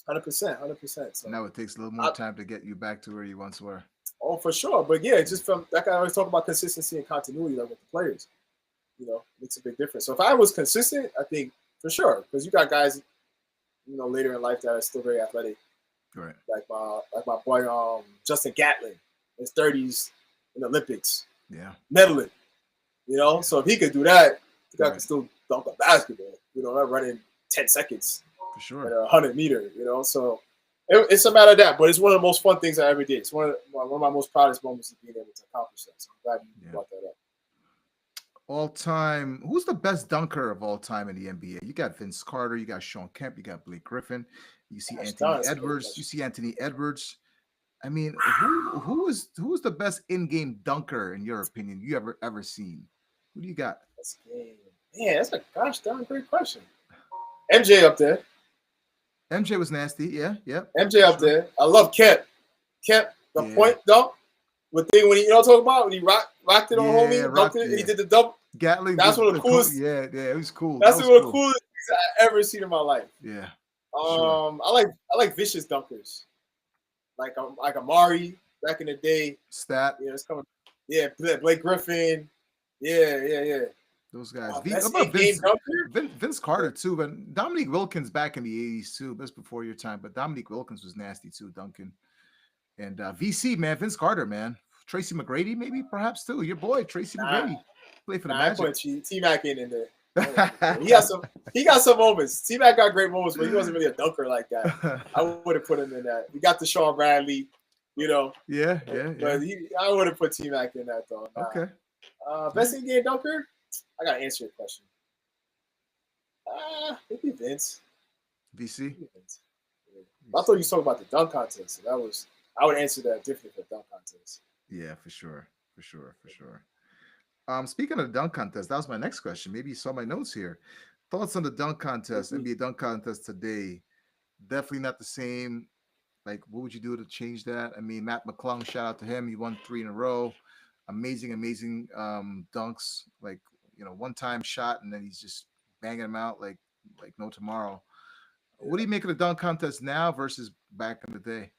100%. So now it takes a little more time to get you back to where you once were. Oh, for sure. But yeah, just from like I always talk about consistency and continuity, like with the players. Makes a big difference. So if I was consistent, I think for sure, because you got guys, later in life that are still very athletic. Right. Like my boy Justin Gatlin, in his 30s in the Olympics. Yeah. Medaling. So if he could do that, the guy could still dunk a basketball. Not running 10 seconds. For sure. At 100 meter. So it's a matter of that. But it's one of the most fun things I ever did. It's one of my most proudest moments of being able to accomplish that. So I'm glad you brought that up. All time, who's the best dunker of all time in the NBA? You got Vince Carter, you got Sean Kemp, you got Blake Griffin, you see Anthony Edwards. I mean, who is the best in-game dunker in your opinion you ever seen? Who do you got? Best game. Man, that's a damn great question. MJ up there. MJ was nasty, yeah. MJ up there. I love Kemp. The point dunk. With thing when he talk about when he rocked it on homie, dunked it, he did the double. Gatling. That's one of the coolest. Yeah, it was cool. That's one of the coolest things I ever seen in my life. Yeah. Sure. I like vicious dunkers, like Amari back in the day. Stat. Yeah, it's coming. Yeah, Blake Griffin. Yeah. Those guys. About Vince Carter too, but Dominique Wilkins back in the 80s too. That's before your time, but Dominique Wilkins was nasty too, dunking. And VC, man, Vince Carter, man. Tracy McGrady, maybe, perhaps, too. Your boy, Tracy McGrady. Play for the Magic. I put T-Mac in there. He got some moments. T-Mac got great moments, but he wasn't really a dunker like that. I would have put him in that. We got the Sean Bradley, Yeah. But I would have put T-Mac in that, though. Okay. Best in-game dunker? I got to answer your question. Maybe Vince. VC? Maybe Vince. I thought you was talking about the dunk contest. So I would answer that differently for dunk contest. Yeah, for sure. Speaking of the dunk contest, that was my next question. Maybe you saw my notes here. Thoughts on the dunk contest, NBA dunk contest today? Definitely not the same. Like, what would you do to change that? I mean, Matt McClung, shout out to him. He won 3 in a row. Amazing dunks. Like, one-time shot, and then he's just banging them out like no tomorrow. What do you make of the dunk contest now versus back in the day?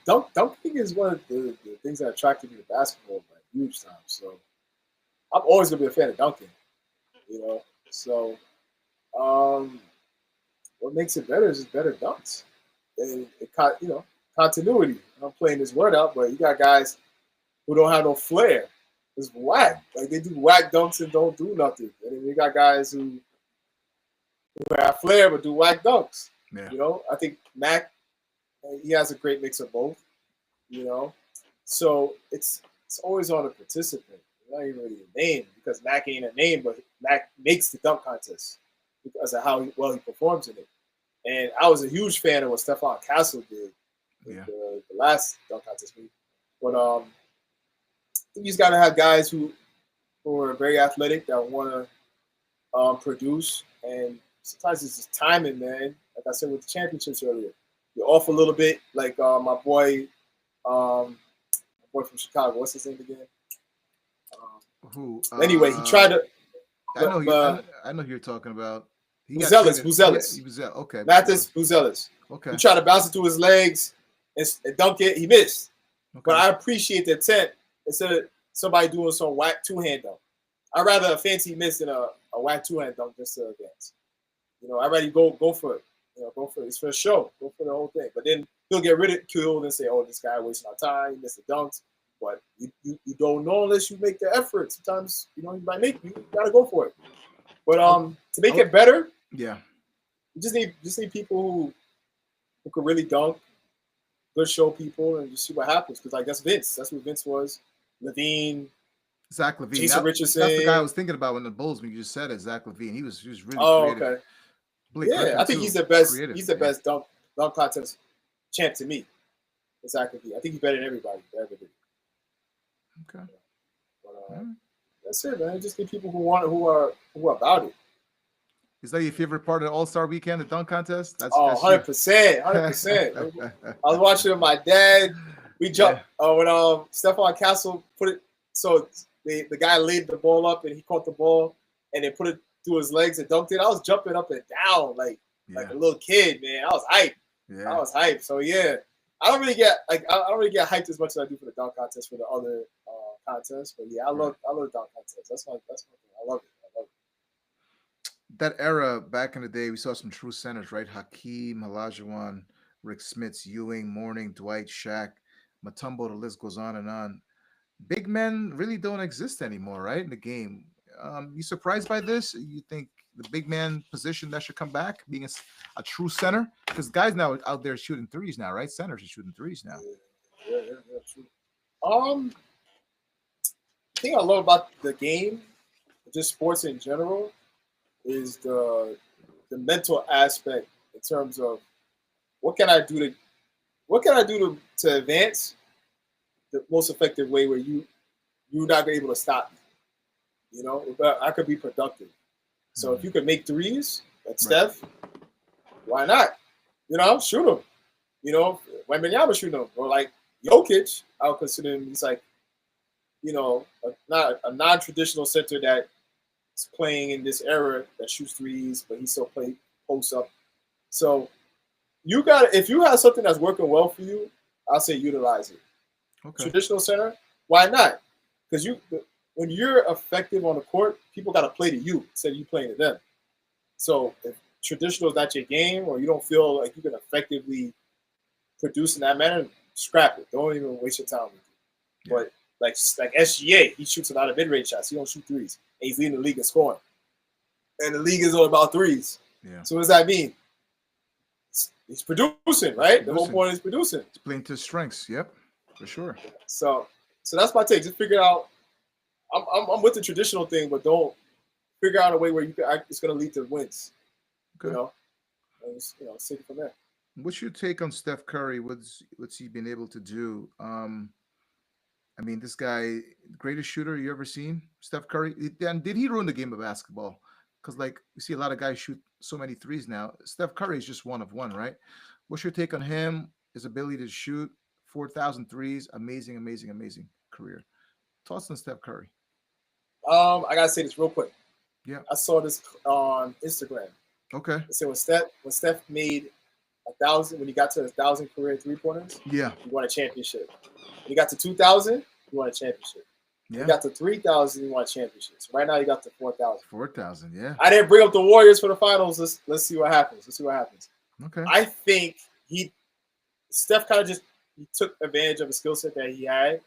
Dunking is one of the things that attracted me to basketball like huge time. So I'm always gonna be a fan of dunking. You know, so um, what makes it better is just better dunks and continuity. I'm playing this word out, but you got guys who don't have no flair. It's whack. Like they do whack dunks and don't do nothing. And then you got guys who have flair but do whack dunks. Yeah. You know, I think Mac he has a great mix of both. You know, so it's always on the participant. It's not even really a name because Mac ain't a name, but Mac makes the dunk contest because of how well he performs in it. And I was a huge fan of what Stephon Castle did with Yeah. the last dunk contest meet. But you just got to have guys who are very athletic that want to produce. And sometimes it's just timing, man. Like I said with the championships earlier, you're off a little bit. Like my boy from Chicago. What's his name again? Who? Anyway, he tried to. I know who you're talking about. Buzelis. He was okay. Mathis Buzelis. Okay. He tried to bounce it through his legs and dunk it. He missed. Okay. But I appreciate the attempt instead of somebody doing some whack two-hand dunk. I'd rather a fancy miss than a whack two-hand dunk just to advance. You know, I'd rather go for it. You know, go for it. It's for the show. Go for the whole thing. But then he'll get ridiculed and say, "Oh, this guy wasting our time. He missed the dunks." But you don't know unless you make the effort. Sometimes you might make you gotta go for it. But to make it better, yeah, you just need people who could really dunk, good show people, and just see what happens. Because I guess that's who Vince was. Levine, Zach LaVine, Jason Richardson. That's the guy I was thinking about when the Bulls. When you just said it, Zach LaVine. He was really creative. Okay. Blake Griffin I think too. he's the best. Creative. He's the best dunk contest champ to me. Zach LaVine. I think he's better than everybody that ever did. Okay. But, that's it, man. Just get people who are about it. Is that your favorite part of the All-Star Weekend, the dunk contest? That's 100%. 100%. I was watching with my dad. We jumped when Stephon Castle put it. So the guy laid the ball up and he caught the ball and then put it through his legs and dunked it. I was jumping up and down like a little kid, man. I was hyped. Yeah. I was hyped. So yeah, I don't really get hyped as much as I do for the dunk contest for the other contests. But yeah, I love the dunk contest. That's my thing. I love it. That era back in the day, we saw some true centers, right? Hakeem, Olajuwon, Rick Smits, Ewing, Mourning, Dwight, Shaq, Mutombo. The list goes on and on. Big men really don't exist anymore, right? In the game. You surprised by this? You think the big man position that should come back, being a true center? Because guys now out there shooting threes now, right? Centers are shooting threes now. Yeah, true. The thing I love about the game, just sports in general, is the mental aspect in terms of what can I do to advance the most effective way where you're not able to stop me. You know, but I could be productive. So if you could make threes like Steph, why not? You know, shoot them. You know, Wembanyama shoot them. Or like Jokic, I would consider him, he's like, you know, not a non-traditional center that is playing in this era that shoots threes, but he still play post up. So if you have something that's working well for you, I'll say utilize it. Okay. Traditional center, why not? Because when you're effective on the court, people got to play to you instead of you playing to them. So if traditional is not your game, or you don't feel like you can effectively produce in that manner, scrap it. Don't even waste your time with it. Yeah. But like SGA, he shoots a lot of mid-range shots. He don't shoot threes. And he's leading the league in scoring. And the league is all about threes. Yeah. So what does that mean? He's producing, right? The whole point is producing. It's playing to his strengths. Yep, for sure. So that's my take. Just figure out. I'm with the traditional thing, but don't figure out a way where it's going to lead to wins. Okay. You know, and just, take it from there. What's your take on Steph Curry? What's he been able to do? I mean, this guy, greatest shooter you ever seen, Steph Curry. And did he ruin the game of basketball? Because like we see a lot of guys shoot so many threes now. Steph Curry is just one of one, right? What's your take on him? His ability to shoot 4,000 threes, amazing career. Thoughts on Steph Curry? I gotta say this real quick. Yeah, I saw this on Instagram. Okay. So when Steph made 1,000, when he got to 1,000 career 3-pointers, Yeah. he won a championship. When he got to 2,000, he won a championship. When Yeah. he got to 3,000, he won a championship. So right now he got to 4,000. 4,000. Yeah. I didn't bring up the Warriors for the finals. Let's see what happens. Okay. I think Steph kind of he took advantage of a skill set that he had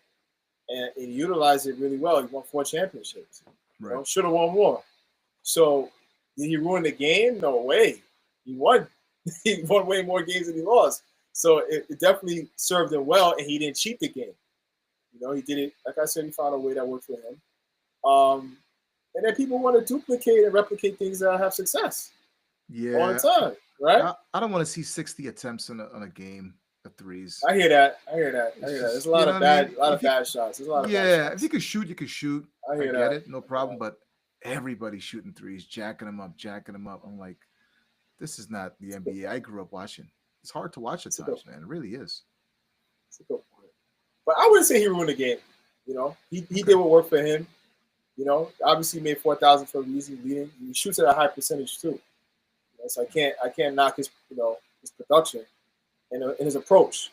and he utilized it really well. He won 4 championships. Right. Should have won more. So did he ruin the game? No way. He won. He won way more games than he lost. So it definitely served him well, and he didn't cheat the game. He did it. Like I said, he found a way that worked for him. And then people want to duplicate and replicate things that have success all the time, right? I don't want to see 60 attempts on a game of threes. I hear that. There's a lot of bad shots. There's a lot of bad shots. If you can shoot, you can shoot. I get it, no problem. But everybody's shooting threes, jacking them up. I'm like, this is not the NBA I grew up watching. It's hard to watch at times, man. It really is. It's a good point. But I wouldn't say he ruined the game. He did what worked for him. Obviously he made 4,000 for a reason, leading. He shoots at a high percentage too. So I can't knock his his production and his approach.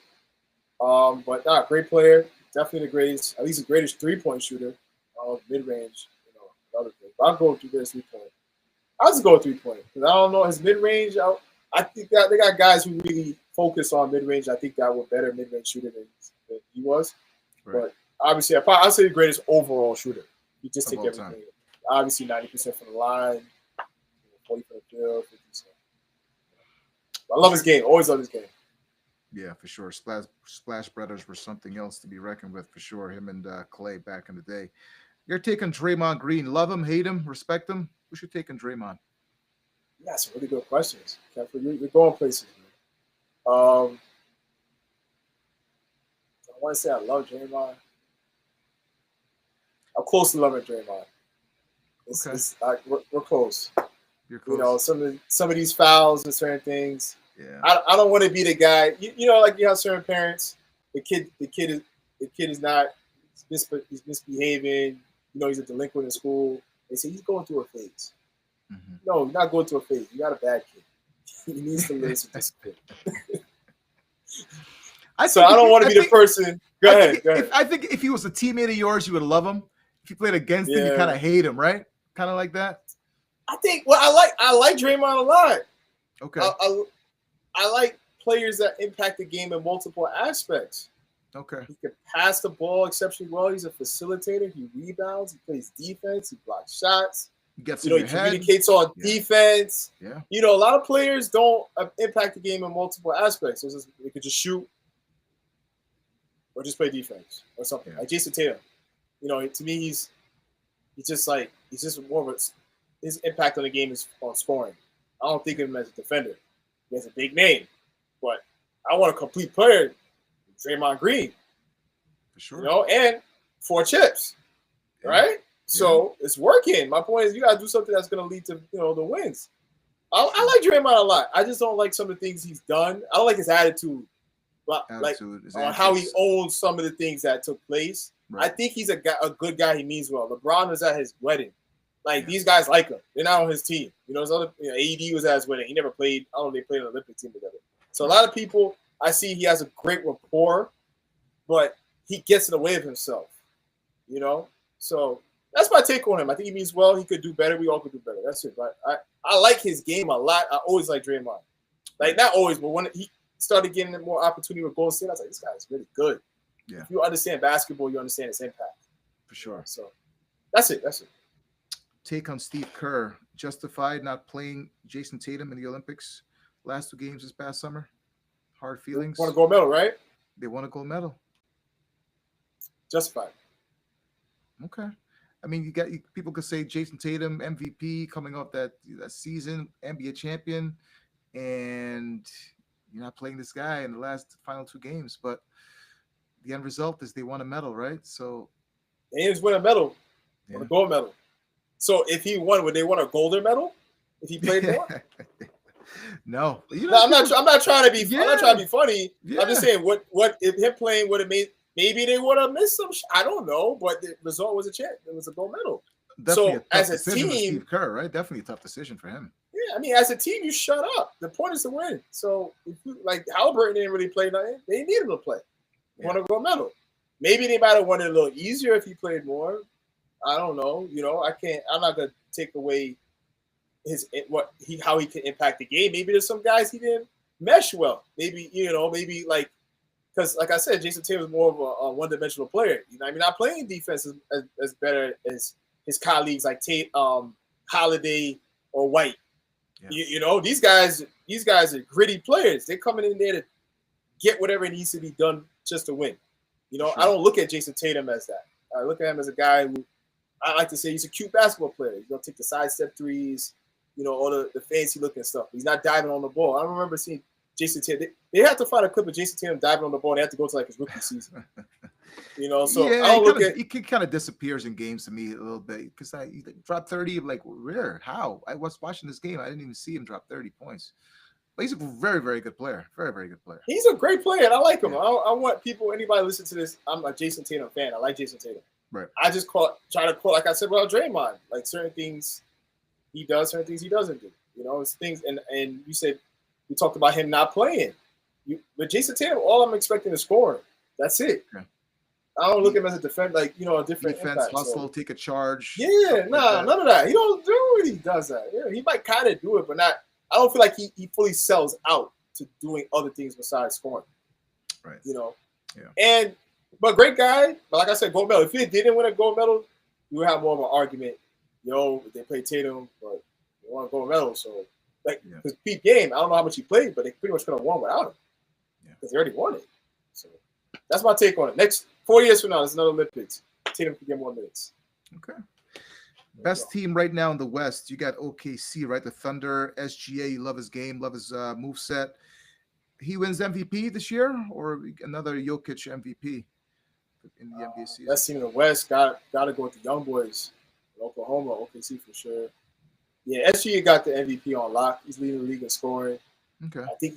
But great player, definitely the greatest, at least the greatest 3-point shooter, mid range. Other things. But I'll go with the greatest 3-point. I'll just go with 3-point because I don't know his mid range. I think that they got guys who really focus on mid range. I think that were better mid range shooter than he was. Right. But obviously, I'll say the greatest overall shooter. He just take everything. Time. Obviously, 90% from the line, 40 from the field, 50%. I love his game. Always love his game. Yeah, for sure. Splash Brothers were something else to be reckoned with for sure. Him and Clay back in the day. Your take on Draymond Green? Love him, hate him, respect him? What's your take on Draymond? Yeah, some really good questions. You're going places, man. I want to say I love Draymond. I'm close to loving Draymond. We're close. You're close. Some of these fouls and certain things. Yeah. I don't want to be the guy. Like you have certain parents. The kid is not. He's misbehaving. He's a delinquent in school. They say he's going through a phase. Mm-hmm. No, you're not going through a phase. You got a bad kid. He needs to learn some discipline. I don't want to be the person. Go ahead. I think if he was a teammate of yours, you would love him. If you played against him, you kind of hate him, right? Kind of like that. I think. Well, I like Draymond a lot. Okay. I like players that impact the game in multiple aspects. Okay. He can pass the ball exceptionally well. He's a facilitator. He rebounds. He plays defense. He blocks shots. He gets he communicates on defense. Yeah. A lot of players don't impact the game in multiple aspects. They could just shoot or just play defense or something. Like Jason Tatum. To me, he's just more of his impact on the game is on scoring. I don't think of him as a defender. He has a big name, but I want a complete player. Draymond Green, for sure. And 4 chips, right? So it's working. My point is, you gotta do something that's gonna lead to the wins. I like Draymond a lot. I just don't like some of the things he's done. I don't like his attitude, on how he owns some of the things that took place. Right. I think he's a good guy. He means well. LeBron was at his wedding. These guys like him. They're not on his team. AD was at his wedding. He never played. I don't know if they played on the Olympic team together. So a lot of people. I see he has a great rapport, but he gets in the way of himself, So that's my take on him. I think he means well. He could do better. We all could do better. That's it. But I like his game a lot. I always like Draymond. Not always, but when he started getting more opportunity with Golden State, I was like, this guy's really good. Yeah. If you understand basketball, you understand its impact. For sure. So that's it. Take on Steve Kerr. Justified not playing Jason Tatum in the Olympics last 2 games this past summer? Hard feelings. Want a gold medal, right? They want a gold medal. Justified. Okay. I mean, people could say Jason Tatum, MVP, coming off that season, NBA champion, and you're not playing this guy in the last final 2 games. But the end result is they won a medal, right? So they just win a medal, a gold medal. So if he won, would they want a golden medal? If he played more? No, I'm not trying to be. I'm not trying to be funny. Yeah. I'm just saying, what if him playing would have made? Maybe they would have missed some. I don't know, but the result was a chance. It was a gold medal. Definitely so as a team, Steve Kerr, right? Definitely a tough decision for him. Yeah, I mean, as a team, you shut up. The point is to win. So, if you, like Halliburton didn't really play nothing. They needed him to play. Want to go medal. Maybe they might have won it a little easier if he played more. I don't know. I can't. I'm not gonna take away how he can impact the game. Maybe there's some guys he didn't mesh well. Maybe like because like I said, Jason Tatum is more of a one-dimensional player. I mean, not playing defense as better as his colleagues like Holiday or White. Yeah. These guys are gritty players. They're coming in there to get whatever needs to be done just to win. Sure. I don't look at Jason Tatum as that. I look at him as a guy who I like to say he's a cute basketball player. He's gonna take the sidestep threes, all the fancy looking stuff. He's not diving on the ball. I don't remember seeing Jason Tatum. They have to find a clip of Jason Tatum diving on the ball. And they have to go to like his rookie season. So yeah, I don't look at. He kind of disappears in games to me a little bit because he dropped 30. I'm like, where? How? I was watching this game. I didn't even see him drop 30 points. But he's a very, very good player. Very, very good player. He's a great player, and I like him. Yeah. I want anybody listen to this. I'm a Jason Tatum fan. I like Jason Tatum. Right. I just try to call, like I said about Draymond, like certain things he does, certain things he doesn't do. It's things, and you said we talked about him not playing. But Jason Tatum, all I'm expecting is scoring. That's it. Yeah. I don't look at him as a defense, like a different defense, impact, hustle, take a charge. Yeah, none of that. He don't do it. He does that. Yeah, he might kind of do it, but not. I don't feel like he fully sells out to doing other things besides scoring. Right. Yeah. But great guy. But like I said, gold medal. If he didn't win a gold medal, you would have more of an argument. They played Tatum, but they won a gold medal. So, because peak game, I don't know how much he played, but they pretty much could have won without him. Because they already won it. So that's my take on it. Next 4 years from now, there's another Olympics. Tatum can get more minutes. Okay. Best team right now in the West, you got OKC, right? The Thunder, SGA. You love his game, love his move set. He wins MVP this year, or another Jokic MVP in the NBA season? Best team in the West, got to go with the young boys, Oklahoma, OKC for sure. Yeah, SGA got the MVP on lock. He's leading the league in scoring. Okay. I think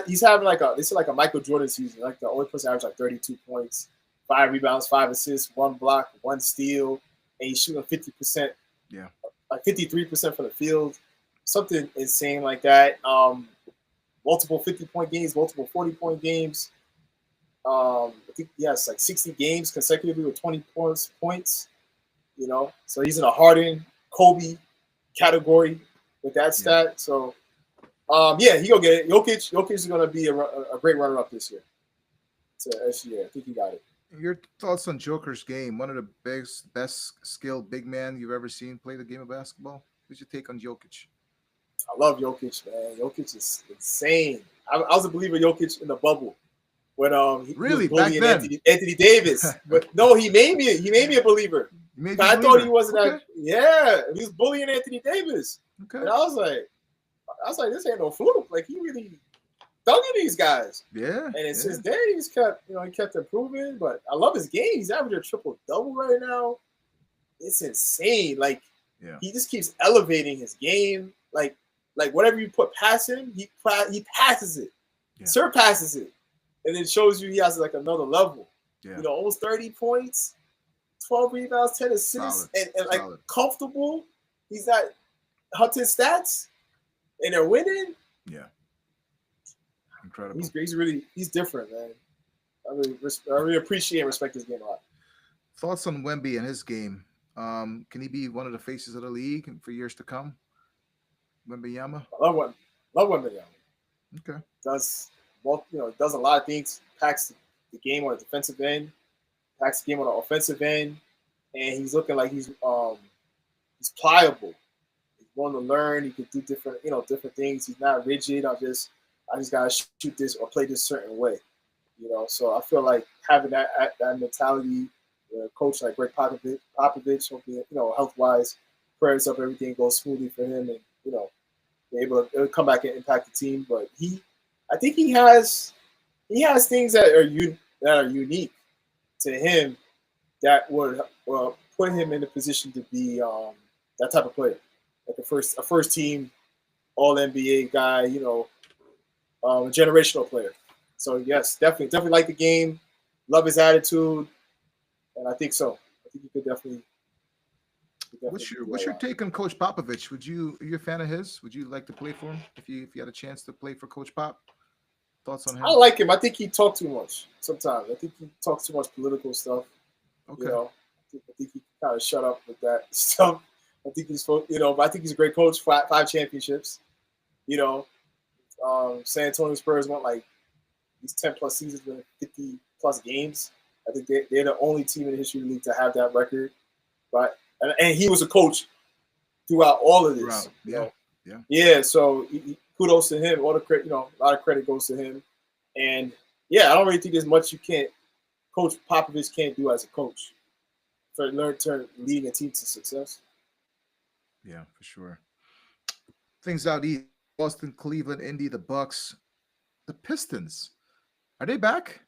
he's having like a Michael Jordan season. Like the only person average like 32 points, 5 rebounds, 5 assists, 1 block, 1 steal, and he's shooting 50%. Yeah, like 53% from the field, something insane like that. Multiple 50-point games, multiple 40-point games. I think he has like 60 games consecutively with 20 points. So he's in a Harden, Kobe category with that stat. Yeah. So, he gonna get it. Jokic is gonna be a great runner-up this year. To SGA, I think he got it. Your thoughts on Joker's game? One of the best skilled big man you've ever seen play the game of basketball. What's your take on Jokic? I love Jokic, man. Jokic is insane. I was a believer in Jokic in the bubble when he really was bullying Anthony Davis. But no, he made me a believer. I thought he wasn't that. Yeah, he was bullying Anthony Davis. Okay. And I was like, this ain't no fluke. Like he really thugging these guys. Yeah. And since then he kept improving. But I love his game. He's averaging a triple-double right now. It's insane. Like he just keeps elevating his game. Like whatever you put past him, he passes it, surpasses it, and it shows you he has like another level. Yeah. Almost 30 points, 12 rebounds, 10 assists, and like comfortable. He's not hunting stats, and they're winning. Yeah. Incredible. He's different, man. I really appreciate and respect his game a lot. Thoughts on Wemby and his game? Can he be one of the faces of the league for years to come? Wembanyama? I love Wembanyama. Okay. Does a lot of things. Packs the game on the defensive end, packs the game on the offensive end, and he's looking like he's pliable. He's willing to learn. He can do different things. He's not rigid. I just gotta shoot this or play this certain way. So I feel like having that mentality, a coach like Greg Popovich, hopefully, health wise, prayers up, everything goes smoothly for him, and be able to come back and impact the team. But I think he has things that are unique to him that would put him in a position to be that type of player, like a first team All NBA guy, a generational player. So yes, definitely like the game, love his attitude, and I think so. I think he could definitely What's your take on Coach Popovich? Are you a fan of his? Would you like to play for him if you had a chance to play for Coach Pop? Thoughts on him? I like him. I think he talks too much sometimes. I think he talks too much political stuff. Okay. You know, I think he can kind of shut up with that stuff. I think but I think he's a great coach. Five championships. You know, San Antonio Spurs won like these 10 plus seasons with 50 plus games. I think they're the only team in the history of the league to have that record. But and he was a coach throughout all of this. Yeah. So kudos to him. All the credit, a lot of credit goes to him. And yeah, I don't really think there's much Coach Popovich can't do as a coach for leading a team to success. Yeah, for sure. Things out east: Boston, Cleveland, Indy, the Bucks, the Pistons. Are they back?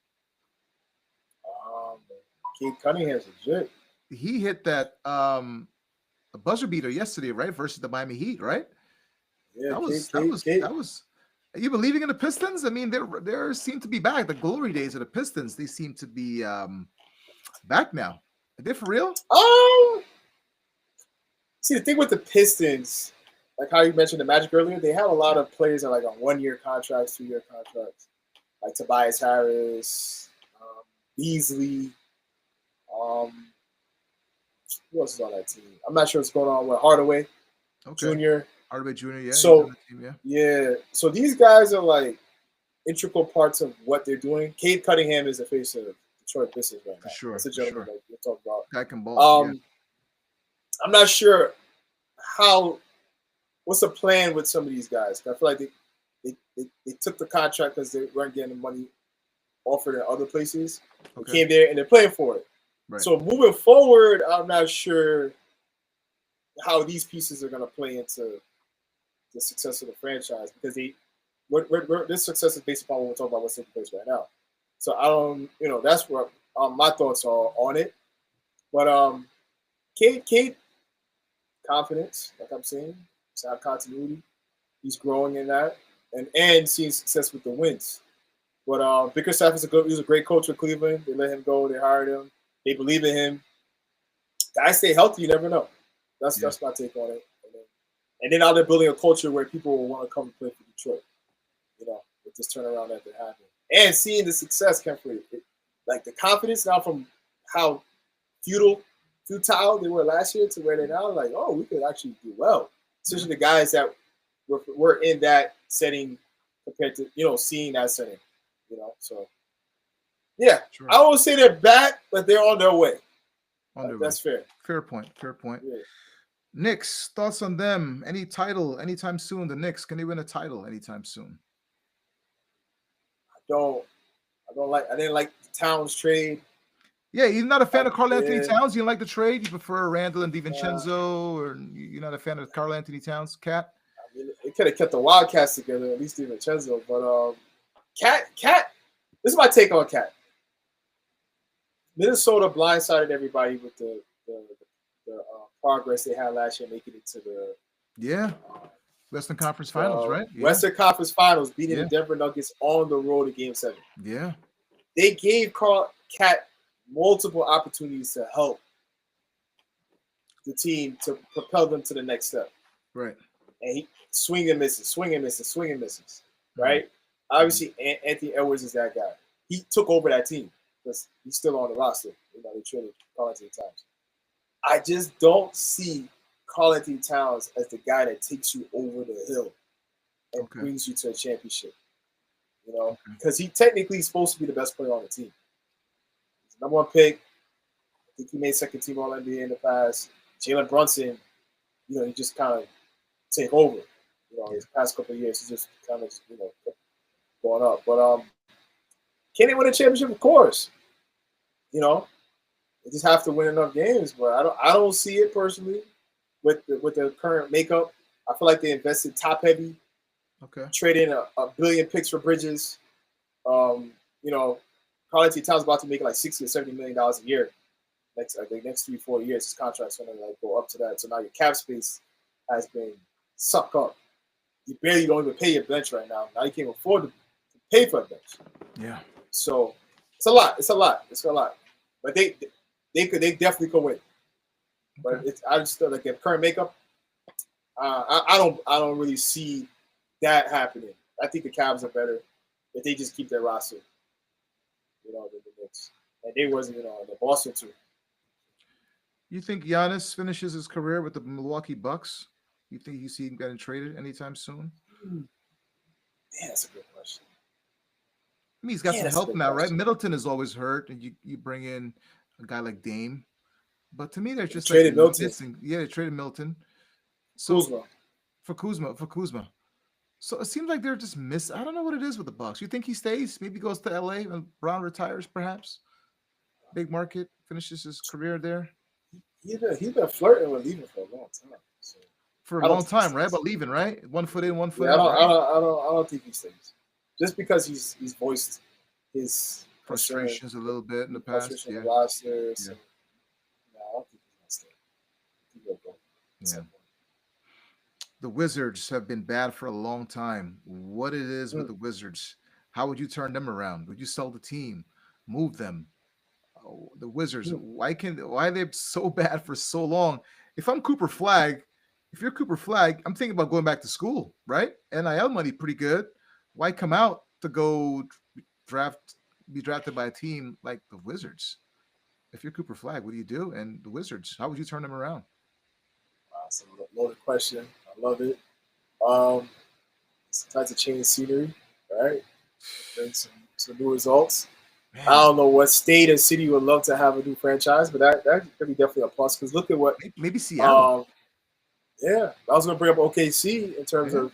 Cade Cunningham's legit. He hit that a buzzer beater yesterday, right? Versus the Miami Heat, right? Yeah, that was. Are you believing in the Pistons? I mean, they seem to be back. The glory days of the Pistons, they seem to be back now. Are they for real? See, the thing with the Pistons, like how you mentioned the Magic earlier, they have a lot of players that are like on 1-year contracts, 2-year contracts, like Tobias Harris, Beasley. Who else is on that team? I'm not sure what's going on with Hardaway Jr. Hardaway Jr. Yeah. So So these guys are like integral parts of what they're doing. Cade Cunningham is the face of Detroit Pistons right now. For sure. That's a gentleman that we'll talk about. Guy can ball. I'm not sure what's the plan with some of these guys. I feel like they took the contract because they weren't getting the money offered in other places. They came there and they're playing for it. Right. So moving forward, I'm not sure how these pieces are going to play into the success of the franchise because this success is based upon what we're talking about what's taking place right now. So I don't, that's what my thoughts are on it. But Cade, confidence, like I'm saying, sound continuity. He's growing in that and seeing success with the wins. But Bickerstaff he's a great coach with Cleveland. They let him go. They hired him. They believe in him. Guys stay healthy. You never know. That's my take on it. And then now they're building a culture where people will want to come and play for Detroit. With this turnaround that they're having. And seeing the success, like the confidence now from how futile they were last year to where they're now, like, oh, we could actually do well. Especially the guys that were in that setting compared to, seeing that setting. So yeah, sure. I won't say they're back, but they're on their way. That's fair. Fair point. Yeah. Knicks, thoughts on them? Any title anytime soon? The Knicks, can they win a title anytime soon? I didn't like the Towns trade. Yeah, you're not a fan of Karl Anthony Towns? You didn't like the trade? You prefer Randall and DiVincenzo, or you're not a fan of Karl Anthony Towns, Cat? I mean, they could have kept the Wildcats together, at least DiVincenzo. But Cat, this is my take on Cat. Minnesota blindsided everybody with the progress they had last year, making it to the Western Conference Finals, right? Yeah. Western Conference Finals, beating the Denver Nuggets on the road in Game 7. Yeah. They gave Cat multiple opportunities to help the team to propel them to the next step. Right. And he swing and misses, right? Mm-hmm. Obviously, Anthony Edwards is that guy. He took over that team because he's still on the roster. They traded Karl Anthony Towns. I just don't see Karl Anthony Towns as the guy that takes you over the hill and brings you to a championship. Because he technically is supposed to be the best player on the team. He's the number one pick. I think he made second team All-NBA in the past. Jalen Brunson, he just kind of take over. His past couple of years, he just kind of going up. But can they win a championship? Of course. They just have to win enough games. But I don't see it personally with the current makeup. I feel like they invested top heavy. Okay. Trading a billion picks for Bridges. Karl Anthony Towns about to make like $60 or $70 million a year. Next 3-4 years, his contract's gonna go up to that. So now your cap space has been sucked up. You barely don't even pay your bench right now. Now you can't afford to pay for a bench. Yeah. So it's a lot. But they definitely could win. But Okay. I just feel like if current makeup, I don't really see that happening. I think the Cavs are better if they just keep their roster, than the Knicks. And they wasn't, in the Boston too. You think Giannis finishes his career with the Milwaukee Bucks? You think you see him getting traded anytime soon? Hmm. Yeah, that's a good question. I mean, he's got Yeah, some that's a help good now, right? question. Middleton is always hurt, and you bring in a guy like Dame. But to me, they're They just like traded Milton, missing. Yeah, they traded Milton. So Kuzma. for Kuzma. So it seems like they're just miss. I don't know what it is with the Bucks. You think he stays? Maybe goes to LA and Brown retires, perhaps. Big market finishes his career there He's been flirting with leaving for a long time. So for a I don't long think he time, right? stays. But leaving, right? 1 foot in, 1 foot Yeah, I out, don't, I right? don't, I don't, I don't think he stays. Just because he's voiced his concern Frustrations a little bit in the with past. frustration on Yeah, the roster. yeah, So no, I don't think he's gonna stay. I think he'll go at yeah. some point. The Wizards have been bad for a long time. What it is with Mm, the Wizards? How would you turn them around? Would you sell the team, move them? Oh, the Wizards. mm. Why are they so bad for so long? If I'm Cooper Flag, if you're Cooper Flag, I'm thinking about going back to school, right? NIL money pretty good. Why come out to go draft be drafted by a team like the Wizards? If you're Cooper Flag, what do you do? And the Wizards, how would you turn them around? Wow, it's a loaded question. I love it. Um, Sometimes to change scenery, right? Bring some new results. I Man, don't know what state or city would love to have a new franchise, but that could be definitely a plus. Because look at what, maybe Seattle. um, yeah, I was going to bring up OKC in terms Yeah, of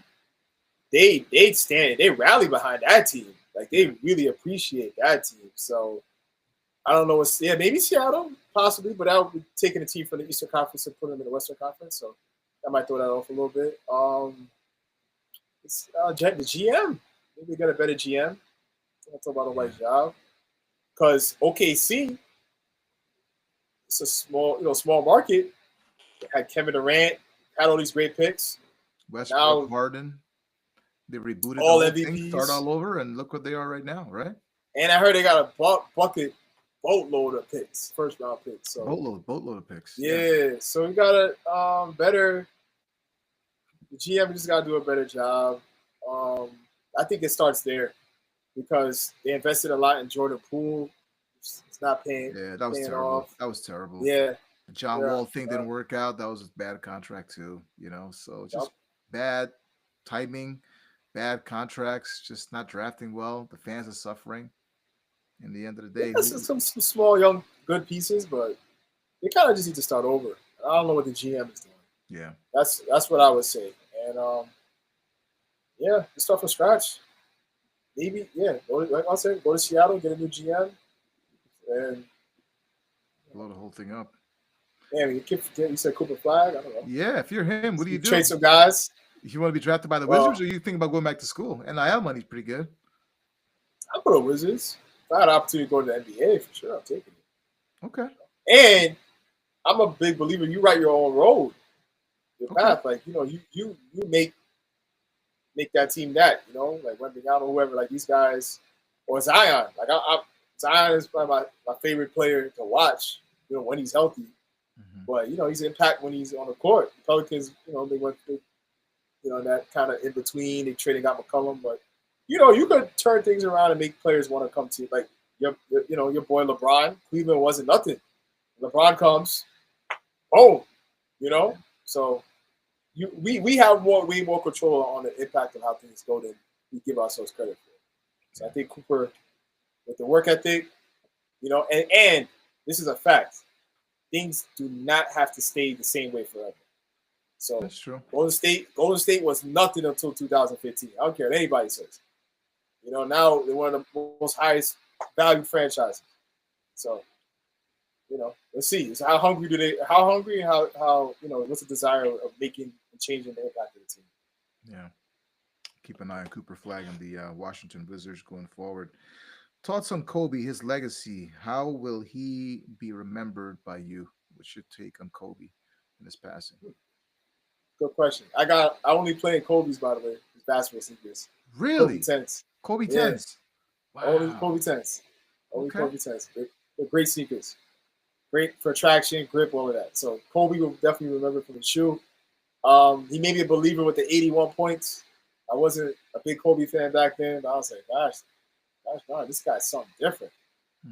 they rally behind that team, like yeah. they really appreciate that team. So I don't know what's maybe Seattle possibly, but I would be taking a team from the Eastern Conference and putting them in the Western Conference. So that might throw that off a little bit. The GM, maybe they got a better GM. I'm talk about a Yeah. white job because OKC, it's a small market. They had Kevin Durant, had all these great picks. Westbrook, Now Harden, they rebooted the all whole thing, start MVPs, all over, and look what they are right now, right? and I heard they got a boatload of picks, first round picks. So Boatload of picks. Yeah. yeah, so we got a better. The GM just got to do a better job. Um, I think it starts there because they invested a lot in Jordan Poole. It's not Yeah, that was paying terrible. off. That was terrible. Yeah, The John yeah, Wall thing didn't work out. That was a bad contract too, So yeah. just bad timing, bad contracts, just not drafting well. The fans are suffering. In the end of the Yeah, day, some small young good pieces, but they kind of just need to start over. I don't know what the GM is doing. yeah, That's what I would say. And yeah, just start from scratch. Maybe like I said, go to Seattle, get a new GM, and blow the whole thing up. man, you said Cooper Flag. I don't know. Yeah, if you're him, what do You you trade do? some guys. If you want to be drafted by the Wizards, Well, or you think about going back to school? NIL money's pretty good. I'll go to Wizards. If I had an opportunity to go to the NBA, for sure, I'm taking Okay, it. And I'm a big believer. You write your own road, your okay, path. Like you make that team that. Like Wembanyama, whoever. Like these guys, or Zion. Like Zion is probably my favorite player to watch. When he's healthy. hmm, But he's an impact when he's on the court. The Pelicans, they went through, that kind of in between. They traded out McCollum, but you could turn things around and make players want to come to you. Like your boy LeBron. Cleveland wasn't nothing. LeBron comes, boom. yeah, So we have way more control on the impact of how things go than we give ourselves credit for. So I yeah. think Cooper, with the work ethic, and this is a fact. Things do not have to stay the same way forever. So That's true. Golden State was nothing until 2015. I don't care what anybody says. Now they're one of the most highest value franchises. So, let's see. So how hungry and how what's the desire of making and changing the impact of the team? Yeah. Keep an eye on Cooper Flag and the Washington Wizards going forward. Thoughts on Kobe, his legacy. How will he be remembered by you? What's your take on Kobe and his passing? Good question. I only playing Kobe's, by the way, his basketball sneakers. Kobe Really? 10s. Kobe Yeah. 10s. Only Wow. Kobe 10s. Only Okay. Kobe 10s. They're great sneakers. great for traction, grip, all of that. So Kobe will definitely remember from the shoe. He made me a believer with the 81 points. I wasn't a big Kobe fan back then, but I was like, gosh, man, this guy's something different.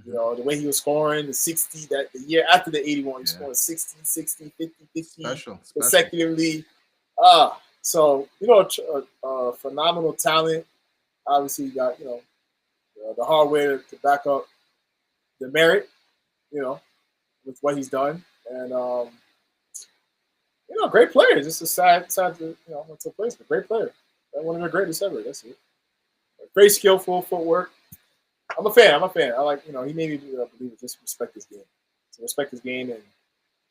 You know, the way he was scoring, the 60, that the year after the 81, he was scoring 60, 60, 50, 50 special. consecutively. So, you know, phenomenal talent. Obviously, you got, you know, the hardware to back up the merit, you know, with what he's done. And, you know, great player. Just a sad to, you know, went to place, but great player. One of the greatest ever. That's it. Very skillful footwork. I'm a fan. I like, you know, he made me believe it. Just respect his game. So respect his game, and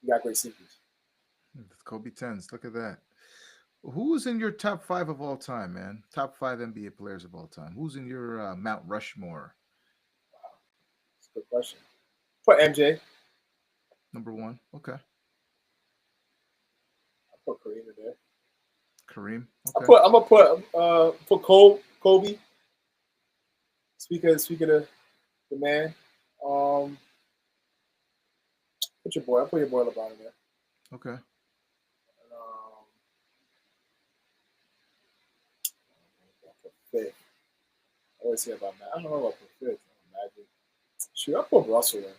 he got great sneakers. Kobe 10s. Look at that. Who's in your top 5 of all time, man? Top 5 NBA players of all time. Who's in your Mount Rushmore? That's a good question. Put MJ. Number 1. Okay. I put Kareem in there. Kareem. Okay. I'm gonna put Kobe. Speaking of the man, put your boy. I'll put your boy LeBron in there. Okay. And, fifth. I always say about that. I don't know about the fifth. Imagine. Shoot, I'll put Russell in.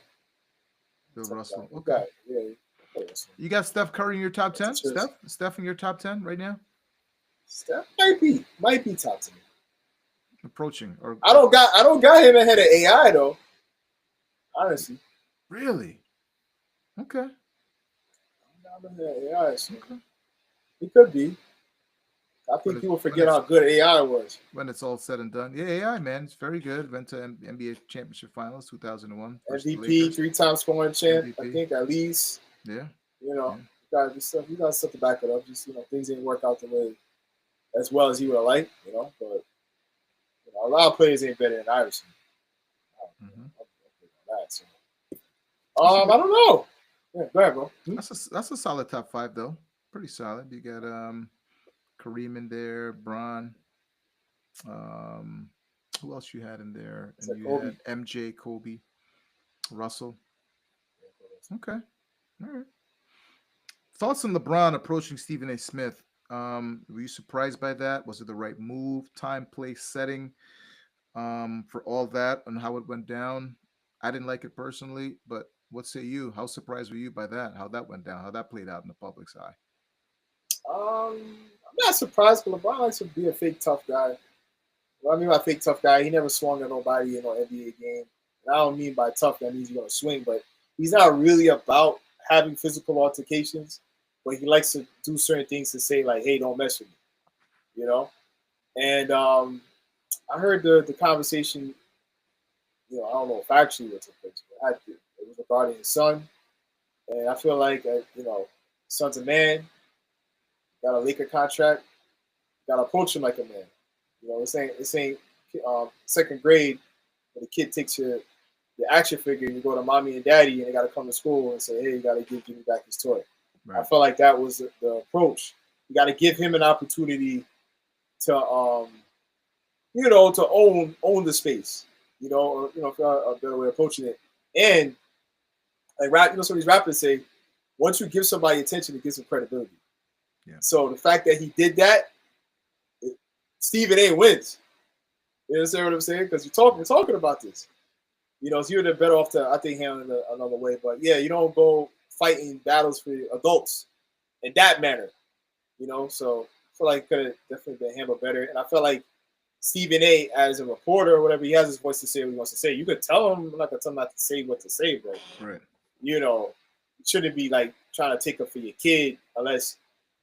Bill Russell. Okay. Okay. Yeah. You got Steph Curry in your top 10? Steph in your top 10 right now? Steph might be top 10. Approaching, or I don't got him ahead of AI though. Honestly. Really? Okay. I'm ahead of AI. So Okay. He could be. I think people forget how good AI was. When it's all said and done. Yeah, AI, man. It's very good. Went to NBA Championship Finals 2001. MVP, 3-time scoring champ, MVP. I think, at least. Yeah. You know, you got stuff to back it up. Just, you know, things didn't work out the way as well as he would have liked, you know. But, you know, a lot of players ain't better than Iverson. I don't know. Yeah, go ahead, bro. That's a solid top 5, though. Pretty solid. You got Kareem in there, Bron. Who else you had in there? And you Kobe. Had MJ, Kobe, Russell. Okay. All right. Thoughts on LeBron approaching Stephen A. Smith? Were you surprised by that? Was it the right move, time, place, setting, for all that and how it went down? I didn't like it personally, but what say you? How surprised were you by that? How that went down? How that played out in the public's eye? I'm not surprised, but LeBron likes to be a fake tough guy. What I mean by fake tough guy, he never swung at nobody in an NBA game. And I don't mean by tough that means he's going to swing, but he's not really about having physical altercations. But he likes to do certain things to say, like, hey, don't mess with me, you know? And I heard the conversation, you know, I don't know if actually what took place, but it was regarding his son. And I feel like, you know, son's a man, got a Laker contract, got to approach him like a man. You know, this ain't second grade where the kid takes your action figure and you go to mommy and daddy and they got to come to school and say, hey, you got to give Jimmy back his toy. Right. I felt like that was the approach. You got to give him an opportunity to, you know, to own the space, you know, or, you know, a better way of approaching it. And like rap, you know, some of these rappers say, once you give somebody attention, it gives them credibility. Yeah. So the fact that he did that, Stephen A. wins. You understand what I'm saying? Because we're talking about this. You know, so you're better off to, I think, handling it another way. But yeah, you don't go fighting battles for adults in that manner. You know, so I feel like it could have definitely been handled better. And I feel like Stephen A., as a reporter or whatever, he has his voice to say what he wants to say. You could tell him, I'm not gonna tell him not to say what to say, but right. You know, it shouldn't be like trying to take up for your kid unless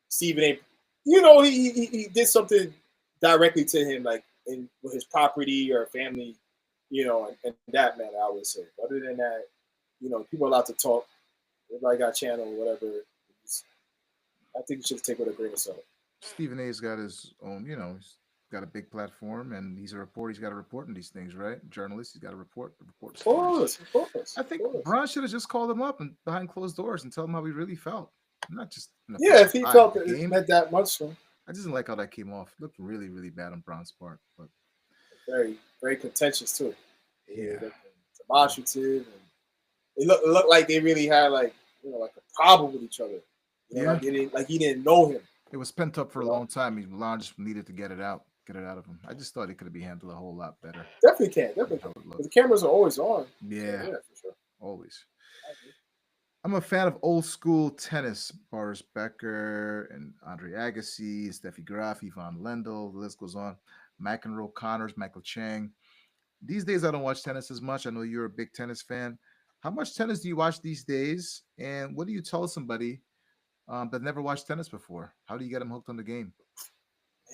Stephen A., you know, he did something directly to him, like with his property or family, you know, and that manner, I would say. Other than that, you know, people are allowed to talk. Everybody got a channel or whatever. I think you should take it with a grain of salt. Stephen A's got his own, you know, he's got a big platform and he's a reporter. He's got to report on these things, right? Journalist, he's got to report. Of course. I think Bron should have just called him up and behind closed doors and tell him how he really felt. Not just if he felt that it meant that much to him. I just didn't like how that came off. It looked really, really bad on Bron's part, but very, very contentious too. Yeah, demonstrative. And it looked like they really had like like a problem with each other. Yeah. Like he didn't know him. It was pent up for a You know, long time. Milan just needed to get it out of him. I just thought it could be handled a whole lot better definitely than how can. it But looked. the cameras are always on. So Yeah, yeah, for sure. always. I'm a fan of old school tennis. Boris Becker and Andre Agassi, Steffi Graf, Yvonne Lendl. The list goes on. McEnroe, Connors, Michael Chang. These days, I don't watch tennis as much. I know you're a big tennis fan. How much tennis do you watch these days? And what do you tell somebody that never watched tennis before? How do you get them hooked on the game?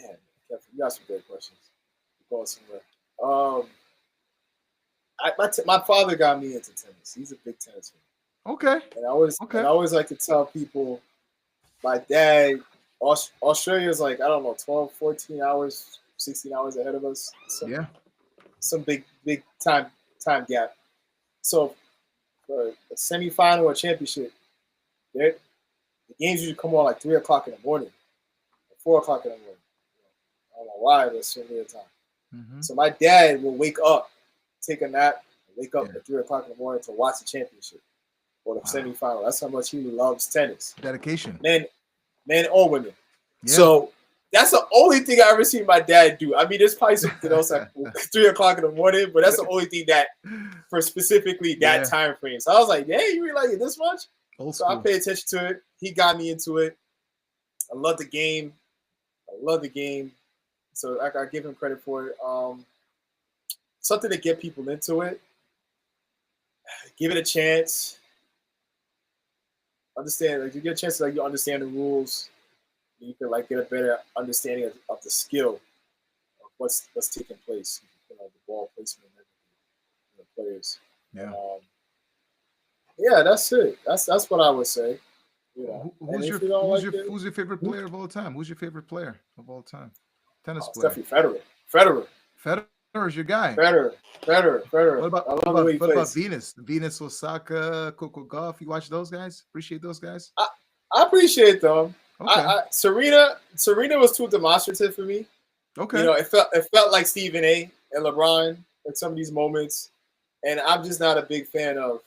Man, Kevin, you got some great questions. You're going somewhere. Um, my father got me into tennis. He's a big tennis fan. Okay. And Okay. I always like to tell people, my dad, Australia is like, I don't know, 12, 14 hours, 16 hours ahead of us. Yeah. Some big time gap. So for a semifinal or championship, the games usually come on like 3 o'clock in the morning, or 4 o'clock in the morning. I don't know why, but it's so weird time. Mm-hmm. So my dad will wake up, take a nap, and wake up Yeah. at 3 o'clock in the morning to watch the championship or the Wow. semifinal. That's how much he loves tennis, Dedication. men or women. Yeah. So that's the only thing I ever seen my dad do. I mean, there's probably something else at 3 o'clock in the morning, but that's the only thing that for specifically that Yeah. time frame. So I was like, "Hey, you really like it this much?" Old So I school. paid attention to it. He got me into it. I love the game. So I give him credit for it. Something to get people into it. Give it a chance. Understand, like you get a chance to like you understand the rules. You can like get a better understanding of the skill of what's taking place. The ball placement and everything, the players. Yeah. Yeah, that's it. That's what I would say. And if you don't like it, who's your favorite player of all time? Who's your favorite player of all time? Tennis it's player. definitely Federer. Federer is your guy. Federer. What I love the way he about plays. Venus, Osaka, Coco Golf? You watch those guys? Appreciate those guys? I appreciate them. Okay. Serena was too demonstrative for me. Okay. It felt like Stephen A. and LeBron in some of these moments, and I'm just not a big fan of.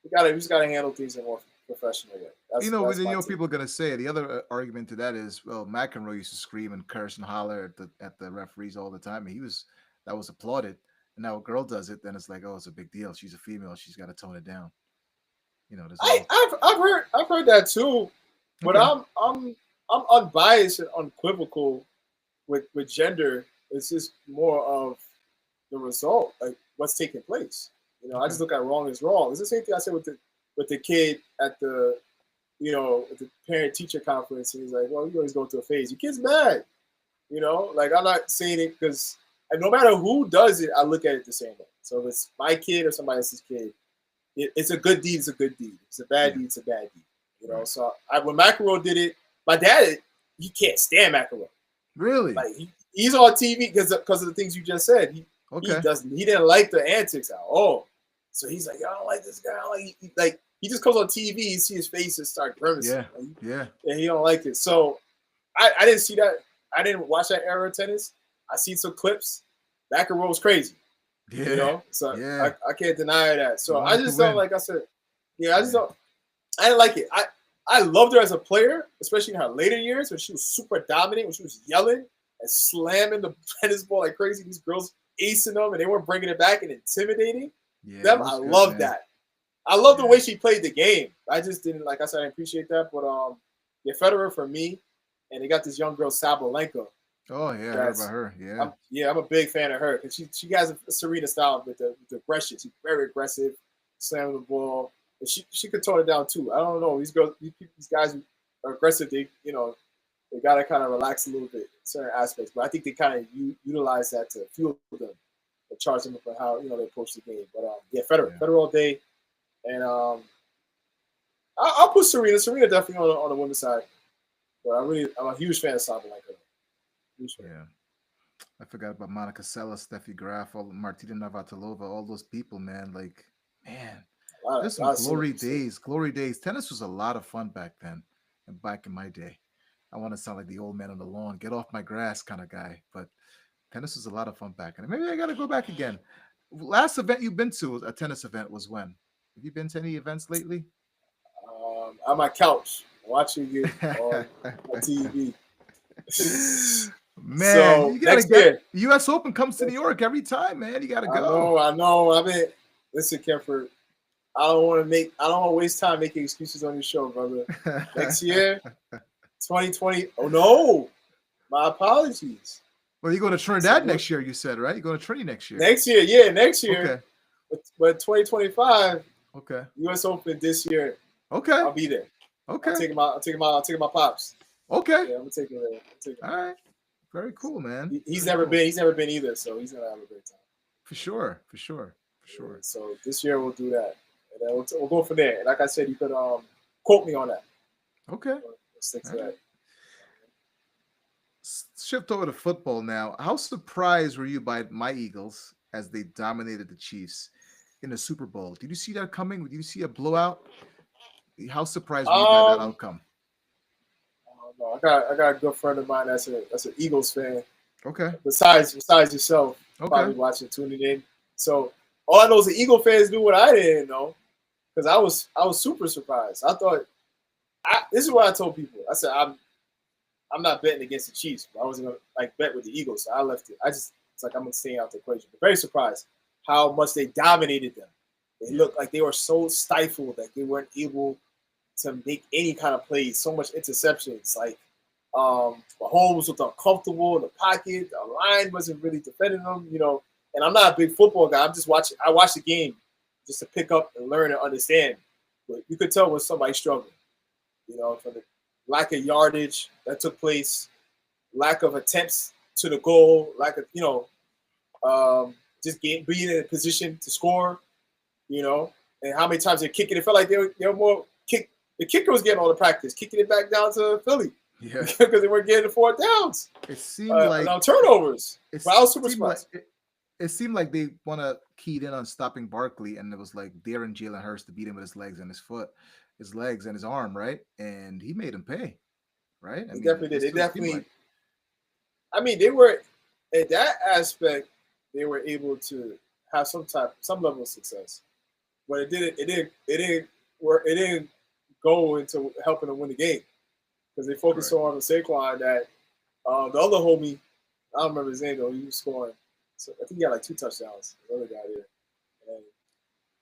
We just gotta handle things in a more professional way. People are gonna say the other argument to that is, well, McEnroe used to scream and curse and holler at the referees all the time, and that was applauded. And now a girl does it, then it's like, oh, it's a big deal. She's a female, she's got to tone it down. I've heard that too, but Okay. I'm unbiased and unequivocal with gender. It's just more of the result, like what's taking place. I just look at wrong as wrong. It's the same thing I said with the kid at the at the parent teacher conference. And he's like, well, you always go through a phase. Your kid's bad. Like I'm not saying it because no matter who does it, I look at it the same way. So if it's my kid or somebody else's kid, it's a good deed. It's a good deed. It's a bad deed. It's a bad deed. Right. So when McEnroe did it, my dad, he can't stand McEnroe. Really? Like he's on TV because of the things you just said. He didn't like the antics at all. So he's like, I don't like this guy. He just comes on TV, you see his face and start grimacing. Yeah. And he don't like it. So I didn't see that. I didn't watch that era of tennis. I seen some clips. McEnroe was crazy. Yeah. So yeah. I can't deny that. So I just don't don't, like I said, I just don't. I didn't like it. I loved her as a player, especially in her later years when she was super dominant, when she was yelling and slamming the tennis ball like crazy. These girls acing them and they weren't bringing it back and intimidating them. I love that. I love the way she played the game. I just didn't, like I said, I appreciate that. But Federer for me, and they got this young girl Sabalenka. Oh yeah, I heard about her. Yeah, I'm a big fan of her because she has a Serena style with the aggression. She's very aggressive, slamming the ball. And she could tone it down too. I don't know, these guys are aggressive. They gotta kind of relax a little bit in certain aspects. But I think they kind of utilize that to fuel them and charge them up on how they approach the game. But Federer all day, and I'll put Serena. Serena definitely on the women's side. But I'm a huge fan of Sabalenka. Yeah. I forgot about Monica Seles, Steffi Graf, Martina Navratilova, all those people, man. Like, man, there's some glory days. Glory days. Tennis was a lot of fun back then, and back in my day. I want to sound like the old man on the lawn, get off my grass kind of guy, but tennis was a lot of fun back then. Maybe I got to go back again. Last event you've been to, a tennis event, was when? Have you been to any events lately? On my couch watching it on my TV. Man, So you gotta next get year, U.S. Open comes to New York every time, man. You gotta I go. know, I know. I mean, listen, Kemper, I don't want to waste time making excuses on your show, brother. Next year, 2020. Oh no, my apologies. Well, you going to So Trinidad next year? You said, right? You going to Trinity next year? next year, yeah, next year. Okay. But 2025, Okay. U.S. Open this year, Okay. I'll be there. Okay. I'll take my pops. Okay. Yeah, I'm gonna take him there. All right. Very cool, man. He's Very never cool. been. He's never been either, so he's gonna have a great time. For sure. For sure. For sure. So this year we'll do that, and then we'll go from there. And like I said, you could quote me on that. Okay. We'll stick to that. Shift over to football now. How surprised were you by my Eagles as they dominated the Chiefs in the Super Bowl? Did you see that coming? Did you see a blowout? How surprised were you by that outcome? I got a good friend of mine that's an Eagles fan. Okay. Besides yourself, probably watching, tuning in. So all I know is the Eagle fans knew what I didn't know, because I was super surprised. I thought this is what I told people. I said I'm not betting against the Chiefs. I wasn't gonna bet with the Eagles, so I left it. It's like I'm gonna stay out the equation. But very surprised how much they dominated them. They looked like they were so stifled that they weren't able to make any kind of plays. So much interceptions. Like Mahomes looked uncomfortable in the pocket. The line wasn't really defending them, And I'm not a big football guy. I'm just watching. I watch the game just to pick up and learn and understand. But you could tell when somebody's struggling, from the lack of yardage that took place, lack of attempts to the goal, lack of just being in a position to score, and how many times they're kicking. It felt like they were more kick. The kicker was getting all the practice, kicking it back down to Philly. Yeah, because they weren't getting the 4th downs. It seemed like turnovers. But I was super surprised. It seemed like they want to keyed in on stopping Barkley, and it was like daring Jalen Hurts to beat him with his legs and his foot, his legs and his arm, right? And he made him pay, right? They definitely did. They definitely. They were in that aspect. They were able to have some level of success, but it didn't go into helping them win the game, because they focused so on the Saquon that the other homie, I don't remember his name though, he was scoring. So I think he had like 2 touchdowns. The other guy there. And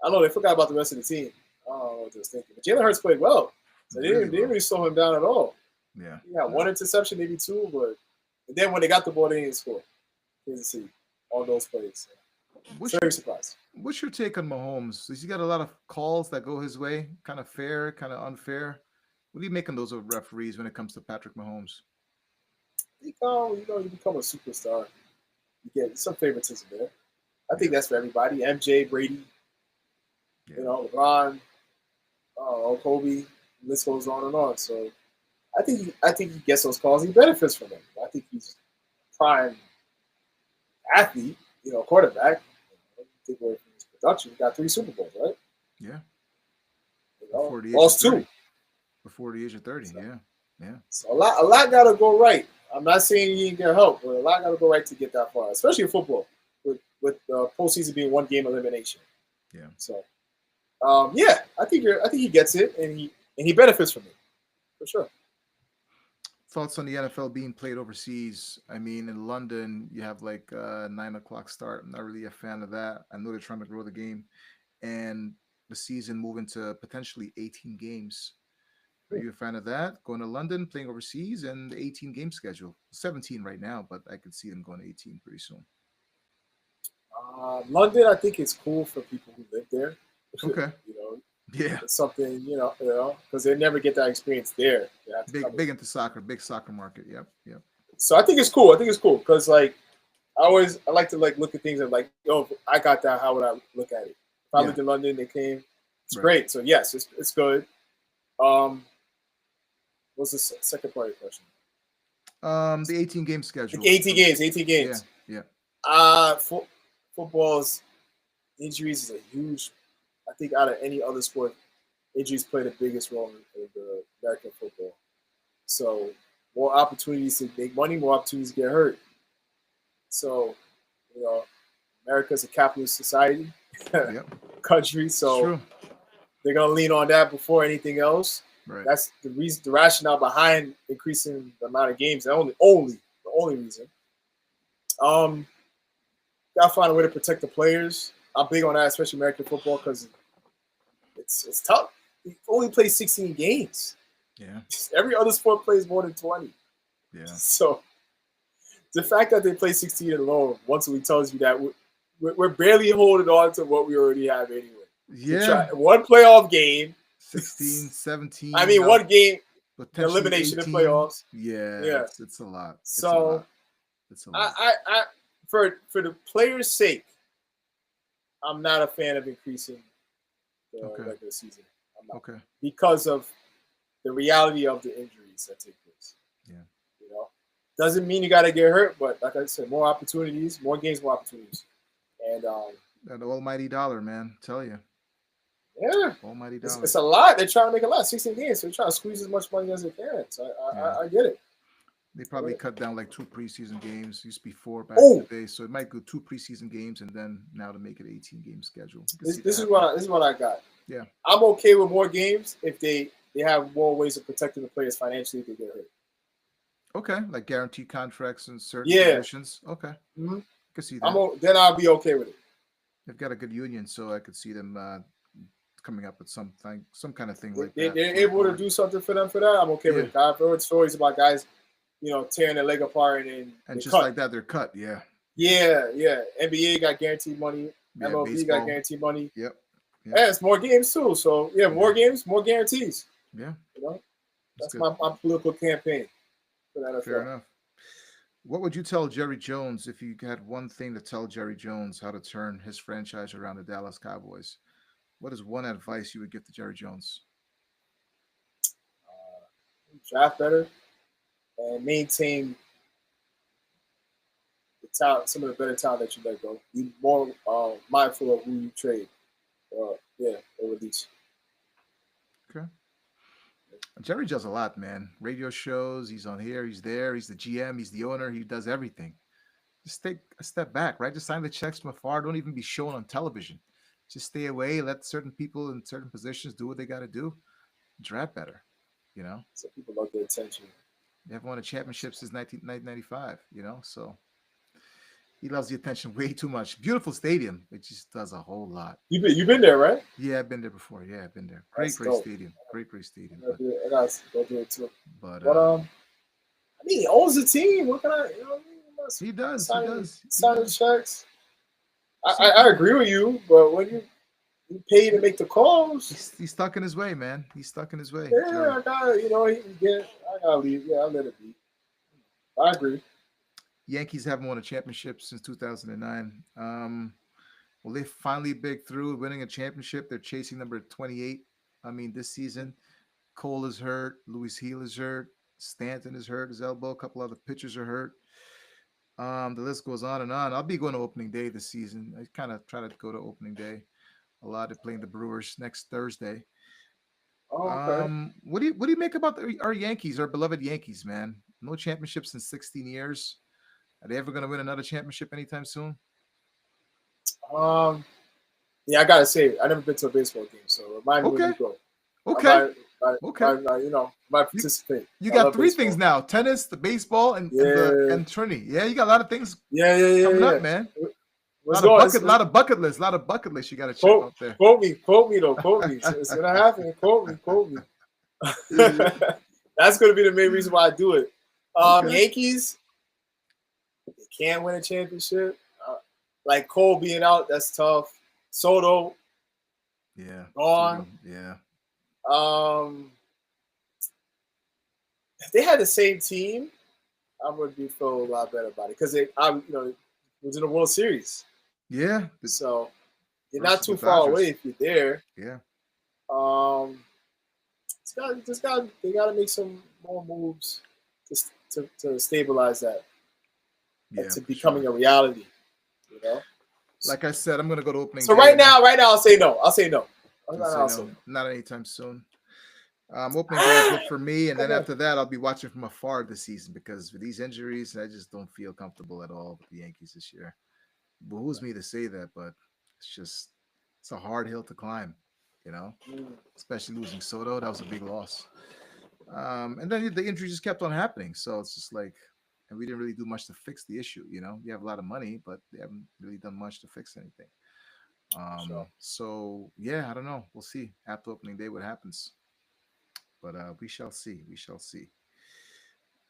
I don't know, they forgot about the rest of the team. I don't know what they was thinking. But Jalen Hurts played well. So they didn't really slow him down at all. Yeah. He got 1 interception, maybe 2, but then when they got the ball, they didn't score. Kansas City, all those plays. Very surprised. What's your take on Mahomes? Has he got a lot of calls that go his way? Kind of fair, kind of unfair? What do you make of those referees when it comes to Patrick Mahomes? I think, you become a superstar. You get some favoritism there. I think that's for everybody. MJ, Brady, LeBron, Kobe. The list goes on and on. So I think he gets those calls. He benefits from them. I think he's a prime athlete, quarterback. Take away from his production. He got 3 Super Bowls, right? Yeah. Lost 2. Before the age of 30, so, yeah. So a lot got to go right. I'm not saying he didn't get help, but a lot got to go right to get that far, especially in football, with postseason being 1 game elimination. Yeah. So, I think he gets it, and he benefits from it, for sure. Thoughts on the NFL being played overseas? I mean, in London, you have like a 9:00 start. I'm not really a fan of that. I know they're trying to grow the game, and the season moving to potentially 18 games. Are you a fan of that? Going to London, playing overseas, and the 18-game schedule. 17 right now, but I could see them going to 18 pretty soon. London, I think it's cool for people who live there. Okay. Yeah. It's something, because they never get that experience there. Big into soccer, big soccer market. Yep. So I think it's cool. Because I like to look at things and I got that. How would I look at it? If I lived in London, they came. It's great. So yes, it's good. What's the second part of your question? The 18-game schedule. 18 games. Yeah. Football's injuries is a huge. I think out of any other sport, injuries play the biggest role in the American football. So more opportunities to make money, more opportunities to get hurt. So, America's a capitalist society, Yep. country, It's so true. they're gonna lean on that before anything else. Right. That's the reason, the rationale behind increasing the amount of games. The only reason. Um, Gotta find a way to protect the players. I'm big on that, especially American football, because it's tough. You only play 16 games. Yeah. Every other sport plays more than 20. Yeah. So the fact that they play 16 alone once a week tells you that we're barely holding on to what we already have anyway. Yeah. One playoff game. 16, 17. I mean, one game, potentially elimination 18. in playoffs. Yeah. Yeah. It's a lot. So it's a lot. I for the players' sake, I'm not a fan of increasing the regular season. I'm not. Okay. Because of the reality of the injuries that take place. Yeah. You know, doesn't mean you got to get hurt, but like I said, more opportunities, more games, more opportunities, and that almighty dollar, man. Tell you. Yeah. Almighty dollar. It's a lot. They're trying to make a lot. 16 games, so they're trying to squeeze as much money as they can. So I get it. They probably cut down like 2 preseason games. Used to be 4 back in the day, so it might go 2 preseason games and then now to make it 18-game schedule. This is what I got. Yeah, I'm okay with more games if they have more ways of protecting the players financially if they get hurt. Okay, like guaranteed contracts and certain positions. Okay, mm-hmm. I can see that. Then I'll be okay with it. They've got a good union, so I could see them coming up with some kind of thing like they're that. They're able to do something for them for that. I'm okay with it. I've heard stories about guys, tearing their leg apart and just cut. like that, they're cut. Yeah. NBA got guaranteed money. MLB baseball got guaranteed money. Yep. Yeah, it's more games too. So more games, more guarantees. Yeah. That's my political campaign for that. Fair enough. What would you tell Jerry Jones if you had one thing to tell Jerry Jones how to turn his franchise around the Dallas Cowboys? What is one advice you would give to Jerry Jones? Draft better and maintain the talent, some of the better talent that you let go. Be more mindful of who you trade or release. Okay. Jerry does a lot, man. Radio shows, he's on here, he's there, he's the GM, he's the owner, he does everything. Just take a step back, right? Just sign the checks from afar. Don't even be shown on television. Just stay away. Let certain people in certain positions do what they got to do. Draft better, So people love the attention. They haven't won a championship since 1995, so he loves the attention way too much. Beautiful stadium. It just does a whole lot. You've been there, right? Yeah, I've been there before. Yeah, I've been there. Great stadium. Great stadium. I got to go do it too. But he owns the team. What can I? He does. Signing checks. I agree with you, but when you pay to make the calls, he's stuck in his way, man. He's stuck in his way. Yeah, I gotta leave. Yeah, I'll let it be. I agree. Yankees haven't won a championship since 2009. Well, they finally break through, winning a championship. They're chasing number 28. I mean, this season, Cole is hurt. Luis Gil is hurt. Stanton is hurt. His elbow. A couple other pitchers are hurt. The list goes on and on. I'll be going to opening day this season. I kind of try to go to opening day. A lot of playing the Brewers next Thursday. Oh, okay. What do you make about our Yankees, our beloved Yankees, man? No championships in 16 years. Are they ever going to win another championship anytime soon? Yeah, I gotta say, I never been to a baseball game, so remind me when you go. Okay. Might participate. You got 3 things now: tennis, the baseball, and Trini. Yeah, you got a lot of things. Coming up, man. A lot of bucket list. You got to check out there. Quote me though. Quote me. It's gonna happen. Quote me. That's gonna be the main reason why I do it. Yankees, they can't win a championship. Like Cole being out, that's tough. Soto, gone. Yeah. If they had the same team, I would feel a lot better about it because it was in the World Series. Yeah. So you're not too far away if you're there. Yeah. They got to make some more moves to stabilize that. To becoming a reality. Like I said, I'm going to go to opening. So right now, I'll say no. Not anytime soon. Opening day is good for me, and then after that, I'll be watching from afar this season because with these injuries, I just don't feel comfortable at all with the Yankees this year. behooves me to say that, but it's a hard hill to climb, you know, Mm, especially losing Soto. That was a big loss. And then the injury just kept on happening. So it's just like, and we didn't really do much to fix the issue. You know, we have a lot of money, but they haven't really done much to fix anything. sure. So yeah, I don't know. We'll see after opening day what happens, but we shall see. We shall see.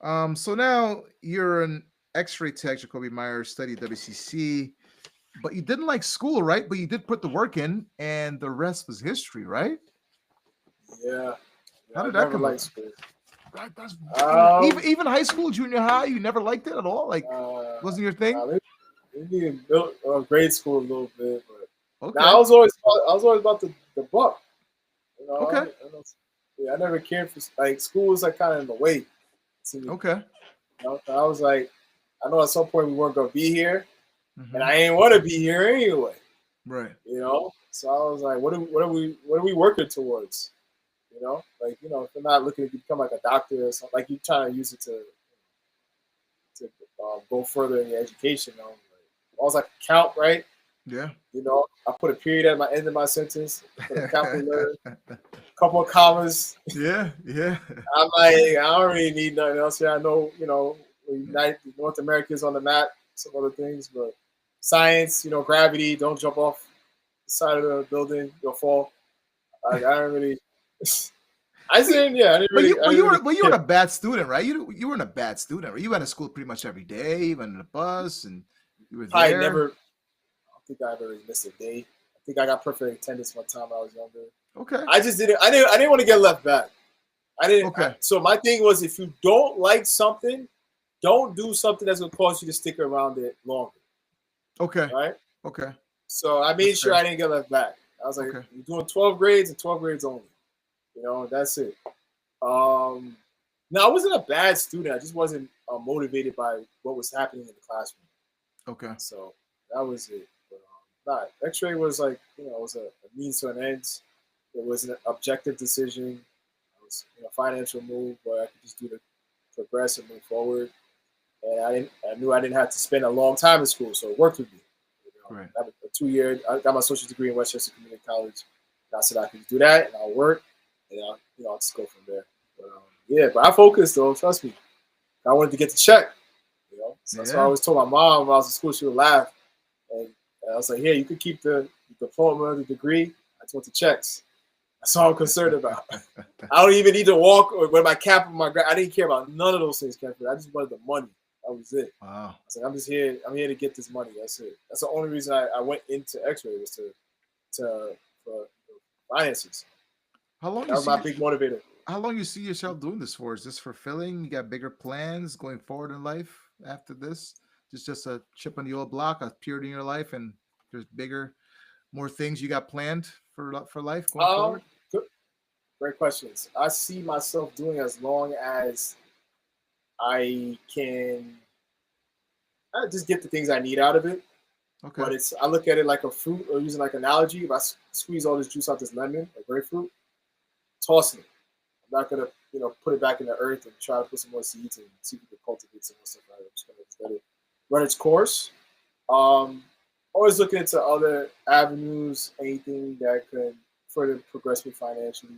So now you're an X-ray tech, Jacoby Myers, studied WCC, but you didn't like school, right? But you did put the work in, and the rest was history, right? Yeah. How Yeah, I did that never come liked about? school. That's Um, even high school, junior high, you never liked it at all. Like, uh, wasn't your thing? maybe in grade school a little bit, but now Okay, I was always about the buck. You know, okay, yeah, I never cared for like school was like kind of in the way to me. okay. You know, I was like, I know at some point we weren't gonna be here, and Hmm. I ain't want to be here anyway. Right. You know, so I was like, what are we working towards? You know, like if you're not looking to become like a doctor or something, like you're trying to use it to go further in your education. Like, I was like count right. Yeah. I put a period at my end of my sentence, put a capital letter, couple of commas. Yeah. Yeah. I'm like, I don't really need nothing else here. I know, we Yeah. unite North America is on the map, some other things, but science, gravity, don't jump off the side of the building, you'll fall. Like, I don't really. I But didn't really you care. weren't a bad student, right? You weren't a bad student, right? You went to school pretty much every day, even in the bus, and you were I there. never, I don't think I ever really missed a day. I think I got perfect attendance one time when I was younger. Okay. I just didn't. I didn't want to get left back. I didn't. Okay. So my thing was, if you don't like something, don't do something that's gonna cause you to stick around it longer. Okay. Right. Okay. So I That's made sure fair. I didn't get left back. I was like, Okay. you're doing 12 grades and 12 grades only. That's it. Um, no, I wasn't a bad student. I just wasn't motivated by what was happening in the classroom. Okay. So that was it. But X-ray was like, it was a means to an end. It was an objective decision. It was a financial move, but I could just do to progress and move forward. And I knew I didn't have to spend a long time in school, so it worked with me. Right. I have a 2 year. I got my associate's degree in Westchester Community College. And I said I could do that, and I'll work, and I'll just go from there. But yeah, but I focused though. Trust me, I wanted to get the check. So that's why I Yeah. always told my mom when I was in school. She would laugh, and I was like, "Yeah, you could keep the diploma, the degree. I just want the checks. That's all I'm concerned about. I don't even need to walk or wear my cap or my. I didn't care about none of those things, Kevin. I just wanted the money. That was it. Wow. I was like, I'm just here. I'm here to get this money. That's it. That's the only reason I went into X-ray was for finances. How long That you was my see? big motivator. How long you see yourself doing this for? Is this fulfilling? You got bigger plans going forward in life after this? Just a chip on the old block, a period in your life, and there's bigger, more things you got planned for life going Um, forward. good, great questions. I see myself doing as long as I can. I just get the things I need out of it. Okay. But I look at it like a fruit, or using like an analogy. If I squeeze all this juice out this lemon or grapefruit, tossing it. I'm not gonna, put it back in the earth and try to put some more seeds and see if we can cultivate some more stuff out of it. I'm just gonna let it run its course. Um, Always looking into other avenues, anything that could further progress me financially.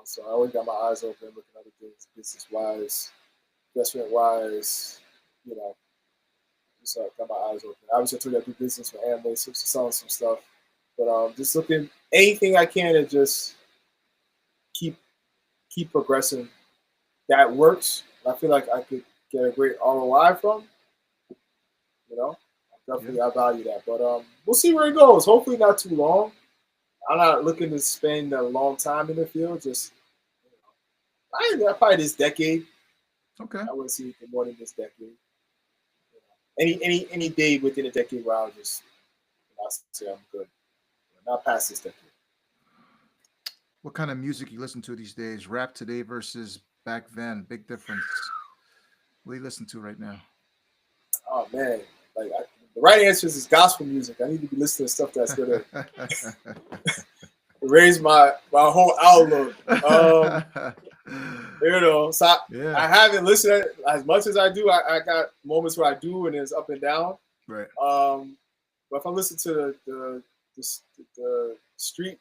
So I always got my eyes open, looking at other things, business wise, investment wise. You know, so I got my eyes open. Obviously, I told you I do business with Amway, so selling some stuff. But just looking anything I can to just keep keep progressing. That works. I feel like I could get a great ROI from. You know, Yeah. definitely I value that. But we'll see where it goes. Hopefully, not too long. I'm not looking to spend a long time in the field. Just probably this decade. Okay. I wouldn't see anything more than this decade. Any day within a decade where I'll just say I'm good. Not past this decade. What kind of music you listen to these days? Rap today versus back then. Big difference. What do you listen to right now? Oh man, the right answer is gospel music. I need to be listening to stuff that's gonna raise my whole outlook. So I Yeah. haven't listened as much as I do. I got moments where I do, and it's up and down. Right. But if I listen to the street,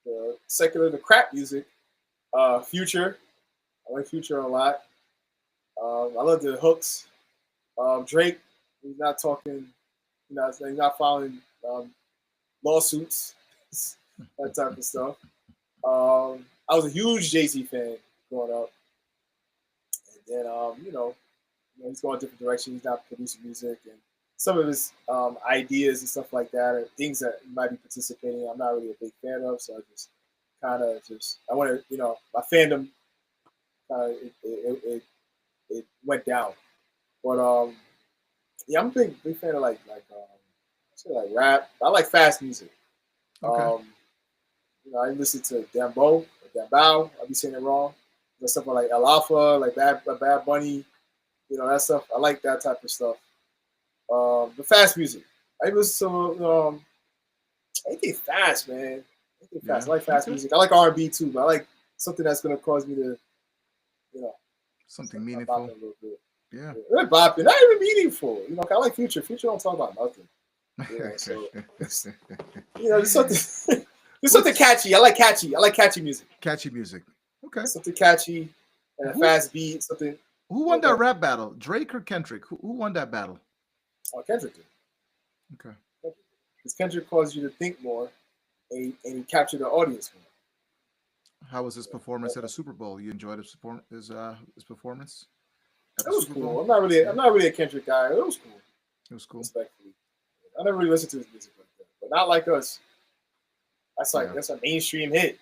the secular, the crap music, Future, I like Future a lot. I love the hooks. Drake, he's not talking, he's not filing lawsuits, that type of stuff. I was a huge Jay-Z fan growing up. And then, he's going a different direction. He's not producing music. And some of his ideas and stuff like that are things that he might be participating in, I'm not really a big fan of. So I just I want to, my fandom, it went down. But, yeah, I'm a big fan of like rap. I like fast music. Okay. I listen to Dembow, I'll be saying it wrong. Stuff like El Alpha, like Bad Bunny, that stuff. I like that type of stuff. The fast music. I listen to anything fast, man. Anything fast. I like fast music. I like R&B too, but I like something that's gonna cause me to, something meaningful. A little bit. Yeah. Bopping, not even meaningful. I like Future. Future don't talk about nothing. So just something. Just something catchy. I like catchy music. Catchy music. Okay. Something catchy and a fast beat. Something. Who won that rap battle? Drake or Kendrick? Who won that battle? Oh, Kendrick did. Okay. Because Kendrick caused you to think more, and he captured the audience more. How was his performance at a Super Bowl? You enjoyed his performance? It was cool. I'm not really a Kendrick guy. It was cool. It was cool. Respectfully, I never really listened to his music like that, but not like us. That's a mainstream hit.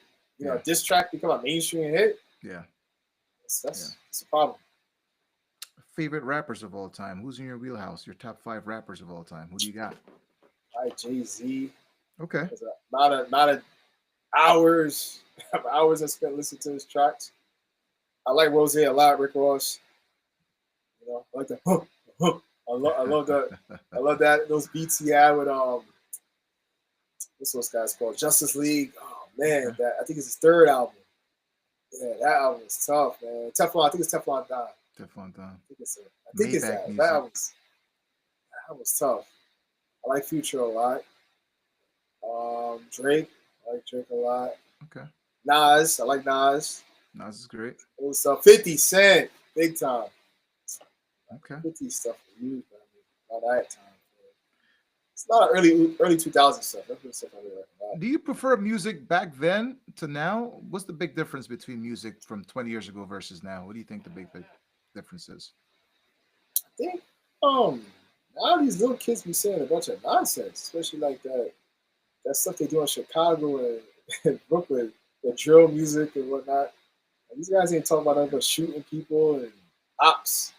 Diss track become a mainstream hit. Yeah. That's a problem. Favorite rappers of all time? Who's in your wheelhouse? Your top 5 rappers of all time? Who do you got? I like Jay-Z. Okay. Not a hours I spent listening to his tracks. I like Rose a lot. Rick Ross. I like the hook. I love that. I love that. Those beats he had with what's those guys called? Justice League. Oh man, I think it's his 3rd album. Yeah, that album is tough, man. Teflon. I think it's Teflon Don. Teflon Don. I think it's that. That was tough. I like Future a lot. Drake. I like Drake a lot. Okay. Nas. I like Nas. Nas is great. It was 50 Cent. Big time. Okay. 50 stuff for you, man. Not that time. It's not early 2000 stuff. That's the stuff I really like. Do you prefer music back then to now? What's the big difference between music from 20 years ago versus now? What do you think the big difference is? I think now these little kids be saying a bunch of nonsense, especially like that stuff they do in Chicago and Brooklyn, the drill music and whatnot. And these guys ain't talking about nothing but shooting people and ops.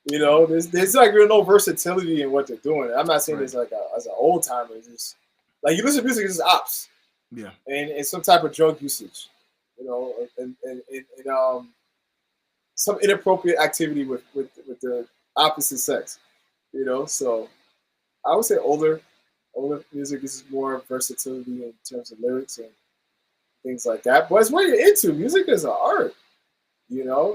There's like real no versatility in what they're doing. I'm not saying it's like as an old timer. It's just like you listen to music, it's just ops. Yeah. And some type of drug usage, and some inappropriate activity with the opposite sex, So I would say older music is more versatility in terms of lyrics and things like that. But it's what you're into. Music is an art,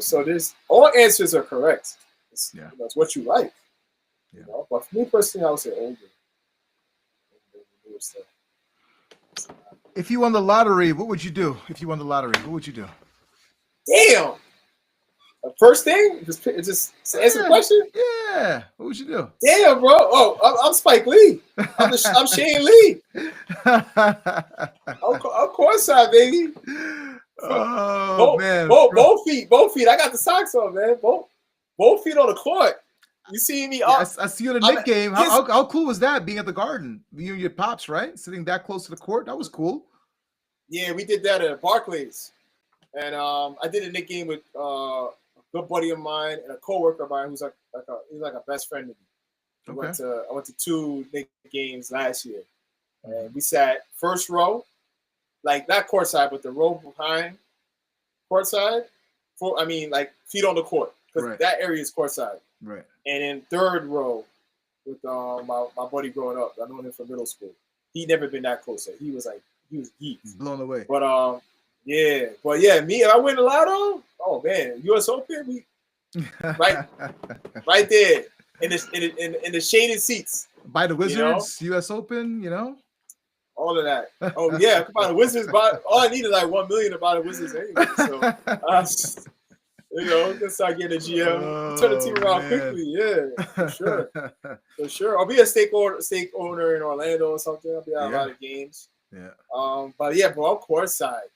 So there's all answers are correct. It's what you like, But for me personally, I would say older. If you won the lottery, what would you do? If you won the lottery, what would you do? Damn. The first thing, just answer the question. Yeah. What would you do? Damn, bro. Oh, I'm Spike Lee. I'm Shane Lee. Of course, baby. Man. Both feet. I got the socks on, man. Both feet on the court. You see me? I see you at a Knicks game. How cool was that? Being at the Garden, you and your pops, right? Sitting that close to the court. That was cool. Yeah, we did that at Barclays, and I did a Knicks game with a good buddy of mine and a coworker of mine who's like a best friend of me. Okay. I went to 2 Knicks games last year, and we sat first row, like not courtside, but the row behind courtside. Like feet on the court. Because that area is courtside. Right. And in 3rd row with my buddy growing up. I known him from middle school. He never been that close. So he was geeked. Blown away. But me, if I win the lotto, oh man, US Open, we right there in the shaded seats. Buy the You know? Wizards, U.S. Open, you know? All of that. Oh yeah, I could buy the Wizards. All I need is like $1 million to buy the Wizards anyway. So you know, can start getting a GM, turn the team around quickly. Yeah, for sure. I'll be a stake owner in Orlando or something. I'll be at a lot of games. Yeah. But yeah, bro, I'm courtside.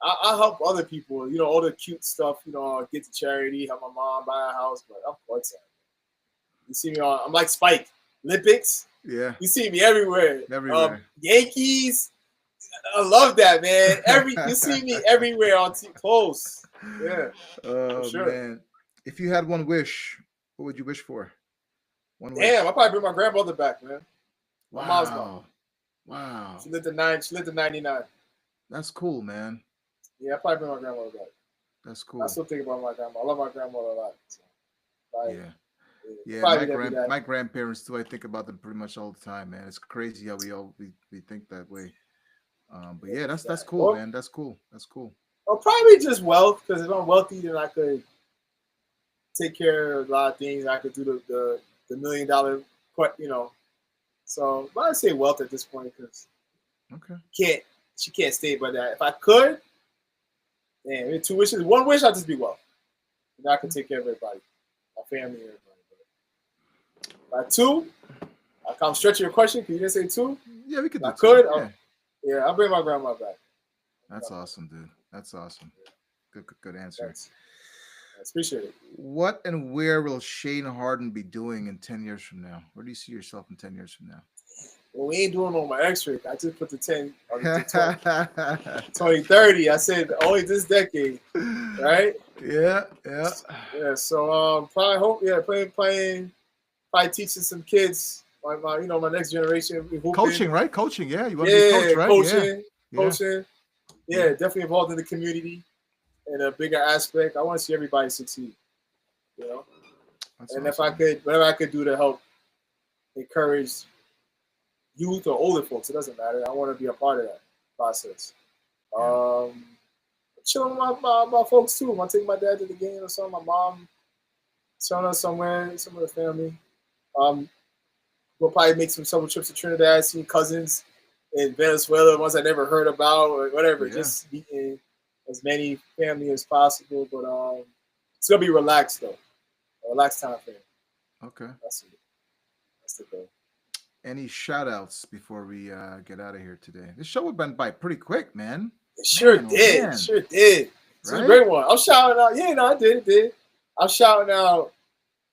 I help other people. You know, all the cute stuff. You know, I'll get to charity, help my mom buy a house. But I'm courtside. You see me on. I'm like Spike. Olympics. Yeah. You see me everywhere. Everywhere. Yankees. I love that, man. You see me everywhere on close. Yeah. Oh sure. man. If you had one wish, what would you wish for? Damn, I'd probably bring my grandmother back, man. My mom's mom. Wow. She lived to 99. That's cool, man. Yeah, I'd probably bring my grandmother back. That's cool. I still think about my grandma. I love my grandmother a lot. So, my grandparents too. I think about them pretty much all the time, man. It's crazy how we think that way. But yeah, that's cool, man. That's cool. Well, probably just wealth, because if I'm wealthy, then I could take care of a lot of things. I could do the $1 million, you know. So I'd say wealth at this point, because she can't stay by that. If I could, man, 2 wishes. 1 wish, I'd just be wealth. And I could take care of everybody, my family, everybody. By 2, I'm stretching your question because you didn't say 2. Yeah, we could. I could. I'll bring my grandma back. That's awesome, dude. That's awesome. Good answer. Thanks. I appreciate it. What and where will Shane Harden be doing in 10 years from now? Where do you see yourself in 10 years from now? Well, we ain't doing on my X-ray. I just put the 10 on the 2030. I said only this decade, right? Yeah. So probably playing, probably teaching some kids, my next generation. Coaching, right? Coaching, yeah. You want to be a coach, right? Coaching. Yeah, definitely involved in the community in a bigger aspect. I want to see everybody succeed. You know, and awesome. Whatever I could do to help encourage youth or older folks, it doesn't matter. I want to be a part of that process. Chilling with my folks too. I take my dad to the game or something. My mom, showing us somewhere, some of the family. We'll probably make some summer trips to Trinidad, see cousins in Venezuela, ones I never heard about or whatever. Yeah. Just meeting as many family as possible. But it's gonna be relaxed though. A relaxed time frame. Okay. That's the goal. Any shout outs before we get out of here today? This show went by pretty quick, man. It sure did. It's a great one. I'm shouting out. Yeah, no, I did. I'm shouting out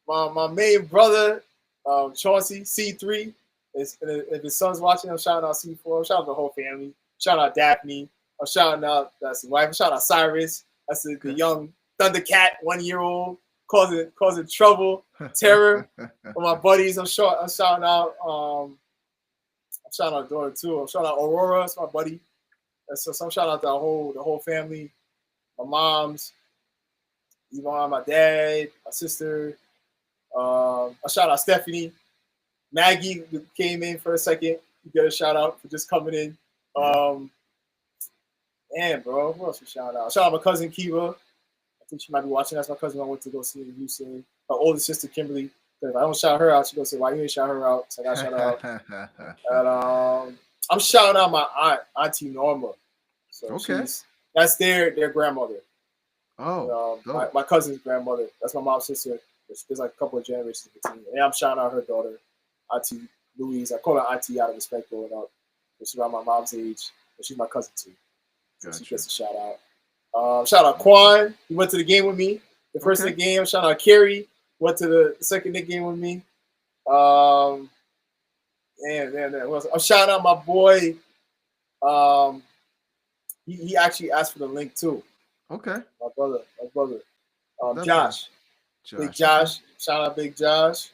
my main brother, Chauncey, C3. If his son's watching, I'm shouting out C4. I'm shouting out the whole family. Shout out Daphne. I'm shouting out that's his wife. I'm shouting out Cyrus. That's the young Thundercat, 1-year-old, causing trouble, terror. For my buddies, I'm shouting out. I'm shouting out daughter too. I'm shouting out Aurora. That's my buddy. So I'm shouting out the whole family. My mom's, Yvonne, my dad, my sister. I shout out Stephanie. Maggie came in for a second. You get a shout out for just coming in. Man, bro, what else we shout out? I shout out my cousin Kiva. I think she might be watching. That's my cousin I went to go see in Houston. Her older sister Kimberly. If I don't shout her out, she gonna say, "Why you ain't shout her out?" So I got shout her out. And I'm shouting out my aunt, Auntie Norma. So that's their grandmother. Oh, my cousin's grandmother. That's my mom's sister. There's like a couple of generations between. And I'm shouting out her daughter, Auntie Louise. I call her Auntie out of respect growing up. She's around my mom's age, but she's my cousin too. So she gets a shout out. Shout out Quan. He went to the game with me. The first Nick game. Shout out Kerry. Went to the second Nick game with me. I'm shouting out my boy. He actually asked for the link too. Okay. My brother. Josh. Big Josh. Shout out Big Josh.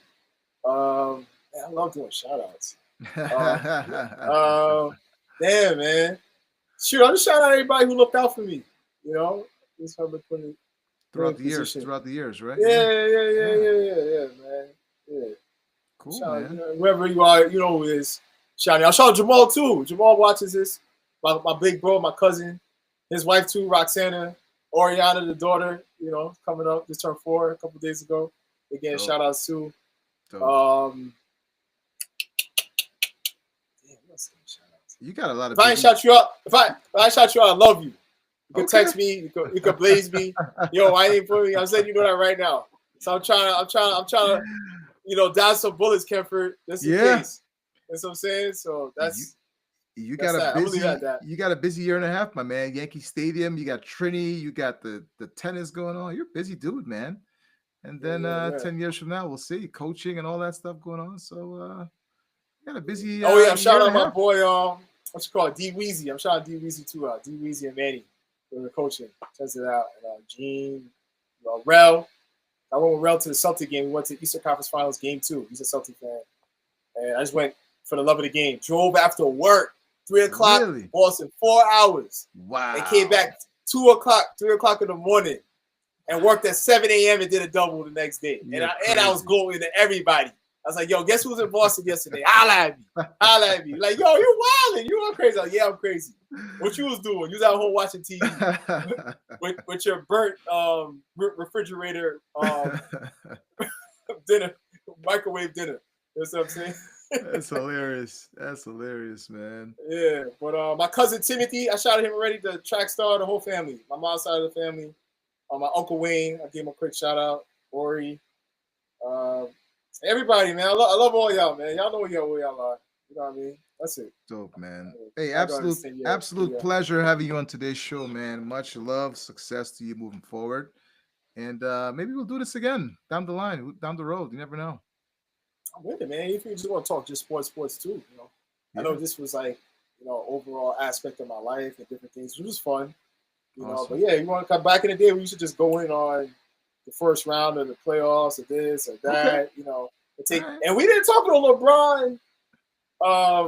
Man, I love doing shout outs. Damn, man. Sure, I'm just shouting out everybody who looked out for me. You know? Throughout the years, right? Yeah, man. Yeah. Cool, shout man. Out, whoever you are, you know who is shouting. I'll shout out Jamal too. Jamal watches this. My big bro, my cousin, his wife too, Roxana, Oriana, the daughter, you know, coming up, just turned 4 a couple days ago. Again, shout outs too. Let's see, shout out. You got a lot of. If I ain't shout you out, if I shout you out, I love you. You can Okay. text me. You can blaze me. Yo, I ain't put me. I'm saying you know that right now. So I'm trying to, down some bullets, Kemford, just in case. That's what I'm saying. So you that's got that. a I'm gonna leave it busy at that. you got a busy year and a half, my man. Yankee Stadium, you got Trini, you got the tennis going on. You're a busy dude, man. And then Yeah. 10 years from now, we'll see coaching and all that stuff going on. So you got a busy Oh yeah, I'm year shouting and out a my half. boy. What you call it? D Weezy. I'm shouting D Weezy too out. D Weezy and Manny for the coaching. Test it out. And Gene, Rel. I went with Rel to the Celtic game. We went to Eastern Conference Finals game 2. He's a Celtic fan. And I just went for the love of the game. Drove after work, 3 o'clock, Really? Boston, 4 hours. Wow. And came back 2 o'clock, 3 o'clock in the morning, and worked at 7 a.m. and did a double the next day. And I was going to everybody. I was like, yo, guess who was in Boston yesterday? Holla at me. Like, yo, you wilding. You are crazy. Like, yeah, I'm crazy. What you was doing? You was out home watching TV with your burnt refrigerator dinner, microwave dinner. That's what I'm saying. That's hilarious. That's hilarious, man. Yeah, but my cousin Timothy, I shouted him already, the track star, the whole family. My mom's side of the family. My Uncle Wayne, I gave him a quick shout out. Ori. Everybody, man. I love all y'all, man. Y'all know where y'all are. You know what I mean? That's it. Dope, man. Hey, I don't understand, absolute pleasure having you on today's show, man. Much love, success to you moving forward. And maybe we'll do this again down the line, down the road. You never know. I'm with it, man. If you just want to talk just sports too, I know this was like, overall aspect of my life and different things. It was fun, Awesome. But yeah, you want to come back in the day, we used to just go in on the first round of the playoffs or this or that, Okay. And we didn't talk about LeBron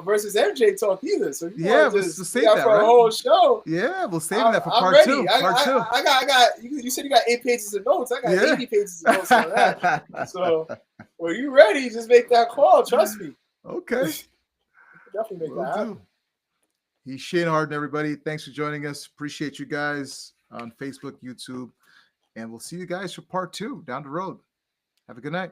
versus MJ talk either. So we'll just save that for a whole show. Yeah, we'll save that for I'm part ready. 2. I got. You said you got 8 pages of notes. I got 80 pages of notes on that. So, when you ready, just make that call. Trust me. Okay. Definitely make that happen. He's Shane Harden, everybody. Thanks for joining us. Appreciate you guys on Facebook, YouTube, and we'll see you guys for part 2 down the road. Have a good night.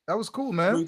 That was cool, man.